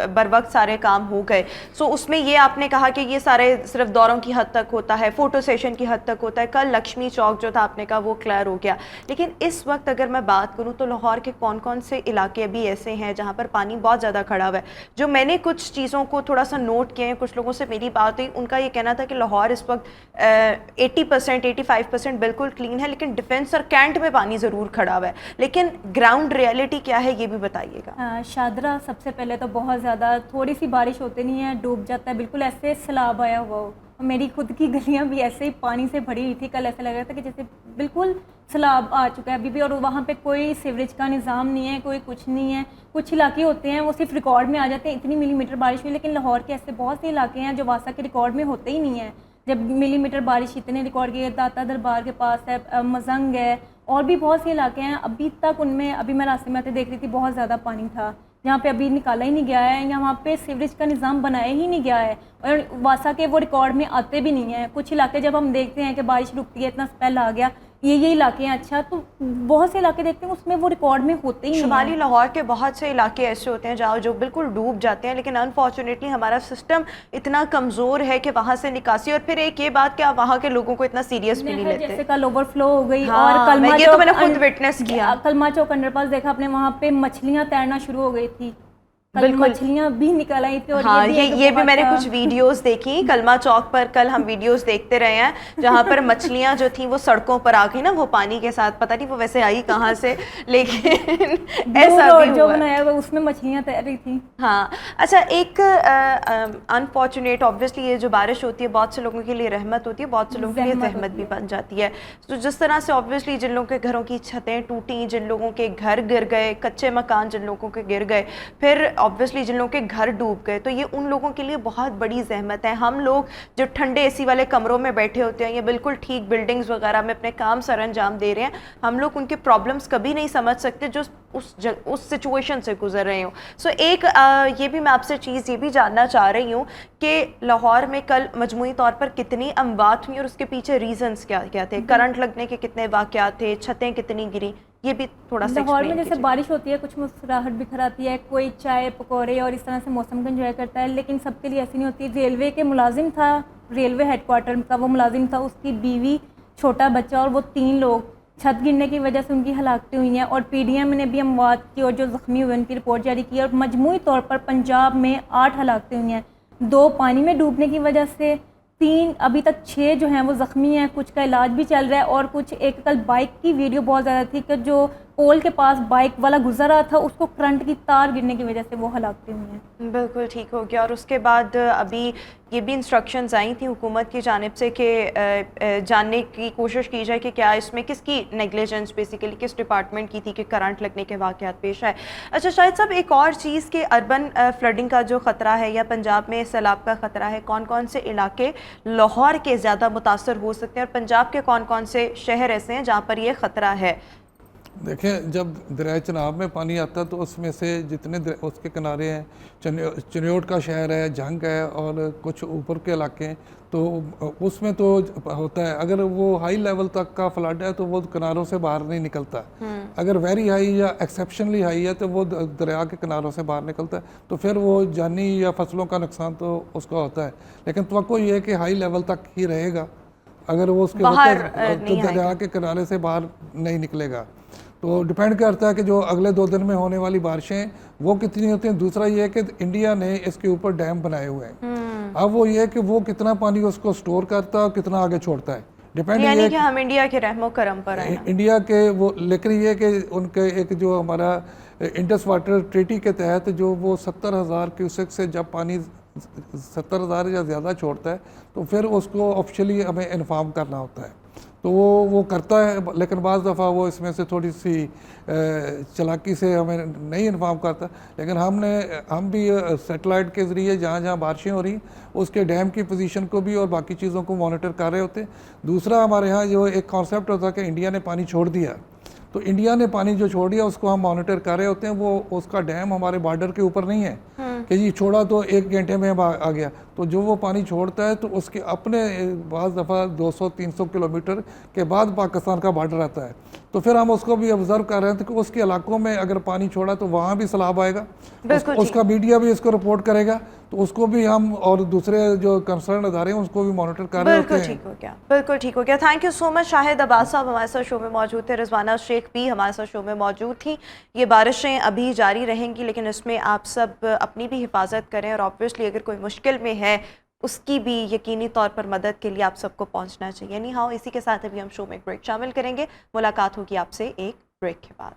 Speaker 1: बर वक्त सारे काम हो गए, सो उसमें ये आपने कहा कि ये सारे सिर्फ दौरों की हद तक होता है, फ़ोटो सेशन की हद तक होता है। कल लक्ष्मी चौक जो था आपने कहा वो क्लियर हो गया, लेकिन इस वक्त अगर मैं बात करूँ तो लाहौर के कौन कौन से इलाके भी ऐसे हैं जहाँ पर पानी बहुत ज़्यादा खड़ा हुआ है? जो मैंने कुछ चीज़ों को थोड़ा सा नोट किए हैं, कुछ लोगों से मेरी बात हुई, उनका ये कहना था कि लाहौर इस वक्त 80% 85% बिल्कुल क्लीन है, लेकिन डिफेंस और कैंट में पानी ज़रूर खड़ा हुआ है। लेकिन ग्राउंड रियलिटी क्या है ये भी बताइएगा।
Speaker 4: शादरा सबसे पहले तो बहुत ज़्यादा, थोड़ी सी बारिश होते नहीं है डूब जाता है, बिल्कुल ऐसे सैलाब आया हुआ हो। मेरी खुद की गलियां भी ऐसे ही पानी से भरी हुई थी, कल ऐसा लग रहा था कि जैसे बिल्कुल सैलाब आ चुका है अभी भी। और वहाँ पे कोई सीवरेज का निज़ाम नहीं है, कोई कुछ नहीं है। कुछ इलाके होते हैं वो सिर्फ रिकॉर्ड में आ जाते हैं, इतनी मिलीमीटर बारिश हुई, लेकिन लाहौर के ऐसे बहुत से इलाके हैं जो वासा के रिकॉर्ड में होते ही नहीं है। जब मिलीमीटर बारिश इतने रिकॉर्ड किए, दाता दरबार के पास है, मजंग है, और भी बहुत से इलाके हैं अभी तक उनमें, अभी मैं रास्ते में आते देख रही थी बहुत ज़्यादा पानी था, जहाँ पे अभी निकाला ही नहीं गया है, या वहाँ पे सीवरेज का निज़ाम बनाया ही नहीं गया है, और वासा के वो रिकॉर्ड में आते भी नहीं हैं। कुछ इलाके जब हम देखते हैं कि बारिश रुकती है, इतना स्पेल आ गया, ये इलाके हैं, अच्छा, तो बहुत से इलाके देखते हैं उसमें वो रिकॉर्ड में होते ही नहीं हैं।
Speaker 1: शुमाली लाहौर के बहुत से इलाके ऐसे होते हैं जहाँ जो बिल्कुल डूब जाते हैं, लेकिन अनफॉर्चुनेटली हमारा सिस्टम इतना कमज़ोर है कि वहाँ से निकासी, और फिर एक ये बात कि आप वहाँ के लोगों को इतना सीरियस भी नहीं लेते।
Speaker 4: जैसे कल ओवरफ्लो हो गई,
Speaker 1: हाँ,
Speaker 4: और कलमा
Speaker 1: ये तो मैंने खुद विटनेस किया।
Speaker 4: कलमा चौक अंडरपास देखा आपने, वहाँ पे मछलियाँ तैरना शुरू हो गई थी,
Speaker 1: बिल्कुल
Speaker 4: मछलियाँ भी निकल आई थी। और
Speaker 1: हाँ, ये भी मैंने
Speaker 4: बहुत
Speaker 1: कुछ वीडियोस देखी कलमा चौक पर, कल हम वीडियोस देखते रहे हैं जहाँ पर मछलियाँ जो थी वो सड़कों पर आ गई ना, वो पानी के साथ, पता नहीं वो वैसे आई कहाँ से, लेकिन ऐसा भी
Speaker 4: जो
Speaker 1: हुआ।
Speaker 4: बनाया हुआ उसमें मछलियाँ तैर रही थी।
Speaker 1: हाँ, अच्छा, एक अनफॉर्चुनेट, ऑब्वियसली ये जो बारिश होती है बहुत से लोगों के लिए रहमत होती है, बहुत से लोगों के लिए जहमत भी बन जाती है। तो जिस तरह से ऑब्वियसली जिन लोगों के घरों की छतें टूटी, जिन लोगों के घर गिर गए, कच्चे मकान जिन लोगों के गिर गए, फिर ऑब्वियसली जिन लोगों के घर डूब गए, तो ये उन लोगों के लिए बहुत बड़ी जहमत है। हम लोग जो ठंडे एसी वाले कमरों में बैठे होते हैं, ये बिल्कुल ठीक बिल्डिंग्स वगैरह में अपने काम सर अंजाम दे रहे हैं, हम लोग उनके प्रॉब्लम्स कभी नहीं समझ सकते जो उस सिचुएशन से गुजर रहे हो। सो एक ये भी मैं आपसे चीज़ ये भी जानना चाह रही हूँ कि लाहौर में कल मजमूई तौर पर कितनी अमवात हुई और उसके पीछे रीजंस क्या क्या थे, करंट लगने के कितने वाक़यात थे, छतें कितनी गिरी, ये भी थोड़ा सा
Speaker 4: लाहौर में
Speaker 1: explain
Speaker 4: जैसे
Speaker 1: कीजिए।
Speaker 4: बारिश होती है, कुछ मुस्कुराहट बिखर आती है, कोई चाय पकौड़े और इस तरह से मौसम को एंजॉय करता है, लेकिन सबके लिए ऐसी नहीं होती। रेलवे के मुलाजिम था, रेलवे हेडक्वार्टर का वो मुलाजिम था, उसकी बीवी, छोटा बच्चा, और वो 3 लोग छत गिरने की वजह से उनकी हलाकतें हुई हैं। और पीडीएम ने भी अमवात की और जो ज़ख्मी हुए उनकी रिपोर्ट जारी की है, और मजमूई तौर पर पंजाब में 8 हलाकतें हुई हैं, 2 पानी में डूबने की वजह से, 3 अभी तक 6 जो हैं वो ज़ख्मी हैं, कुछ का इलाज भी चल रहा है, और कुछ, एक कल बाइक की वीडियो बहुत ज़्यादा थी कि जो पोल के पास बाइक वाला गुजर रहा था, उसको करंट की तार गिरने की वजह से वो हलाकतें हुई हैं।
Speaker 1: बिल्कुल ठीक हो गया। और उसके बाद अभी ये भी इंस्ट्रक्शंस आई थी हुकूमत की जानिब से कि जानने की कोशिश की जाए कि क्या इसमें किसकी नेग्लिजेंस, बेसिकली किस डिपार्टमेंट की थी कि करंट लगने के वाक़यात पेश आए। अच्छा शाहिद साहब, एक और चीज़ कि अर्बन फ्लडिंग का जो ख़तरा है या पंजाब में सैलाब का ख़तरा है, कौन कौन से इलाके लाहौर के ज़्यादा मुतासर हो सकते हैं और पंजाब के कौन कौन से शहर ऐसे हैं जहाँ पर ये ख़तरा है?
Speaker 3: देखें, जब दरिया चनाब में पानी आता है तो उसमें से जितने उसके किनारे हैं, चिन्योट का शहर है, जंग है और कुछ ऊपर के इलाके हैं, तो उसमें तो होता है, अगर वो हाई लेवल तक का फ्लड है तो वो किनारों से बाहर नहीं निकलता। अगर वेरी हाई या एक्सेप्शनली हाई है तो वो दरिया के किनारों से बाहर निकलता है, तो फिर वो जानी या फसलों का नुकसान तो उसका होता है। लेकिन तवक्को ये है कि हाई लेवल तक ही रहेगा, अगर वो उसके तो दरिया के किनारे से बाहर नहीं निकलेगा। तो डिपेंड करता है कि जो अगले 2 दिन में होने वाली बारिशें वो कितनी होती हैं। दूसरा ये है कि इंडिया ने इसके ऊपर डैम बनाए हुए हैं, अब वो ये है कि वो कितना पानी उसको स्टोर करता है और कितना आगे छोड़ता है, डिपेंड
Speaker 1: यानी कि हम इंडिया के रहमो करम पर हैं
Speaker 3: इंडिया के वो। लेकिन ये कि उनके एक जो हमारा इंडस वाटर ट्रीटी के तहत जो वो 70,000 क्यूसेक से जब पानी 70,000 या ज़्यादा छोड़ता है तो फिर उसको ऑफिशियली हमें इन्फॉर्म करना होता है, तो वो करता है। लेकिन बाज़ दफ़ा वो इसमें से थोड़ी सी चालाकी से हमें नहीं इन्फॉर्म करता। लेकिन हम भी सैटेलाइट के ज़रिए जहाँ जहाँ बारिशें हो रही उसके डैम की पोजीशन को भी और बाकी चीज़ों को मॉनिटर कर रहे होते हैं। दूसरा हमारे यहाँ जो एक कॉन्सेप्ट होता है कि इंडिया ने पानी छोड़ दिया, तो इंडिया ने पानी जो छोड़ दिया उसको हम मॉनिटर कर रहे होते हैं। वो उसका डैम हमारे बॉर्डर के ऊपर नहीं है कि जी छोड़ा तो 1 घंटे में आ गया, तो जो वो पानी छोड़ता है तो उसके अपने बाज़ दफ़ा 200-300 किलोमीटर के बाद पाकिस्तान का बॉर्डर आता है, तो फिर हम उसको भी ऑब्ज़र्व कर रहे हैं कि उसके इलाकों में अगर पानी छोड़ा तो वहाँ भी सैलाब आएगा, उसका मीडिया भी इसको रिपोर्ट करेगा, तो उसको भी हम और दूसरे जो कंसर्न अदारे हैं उसको भी मॉनिटर कर रहे होते हैं।
Speaker 1: ठीक हो गया, बिल्कुल ठीक हो गया। Thank you so much. Shahid Abbas साहब हमारे साथ शो में मौजूद थे, रिजवाना शेख भी हमारे साथ शो में मौजूद थी। ये बारिशें अभी जारी रहेंगी, लेकिन इसमें आप सब अपनी भी हिफाजत करें और ऑब्वियसली अगर कोई मुश्किल में है, उसकी भी यकीनी तौर पर मदद के लिए आप सबको पहुंचना चाहिए। नहीं हाँ, इसी के साथ अभी हम शो में एक ब्रेक शामिल करेंगे। मुलाकात होगी आपसे एक ब्रेक के बाद।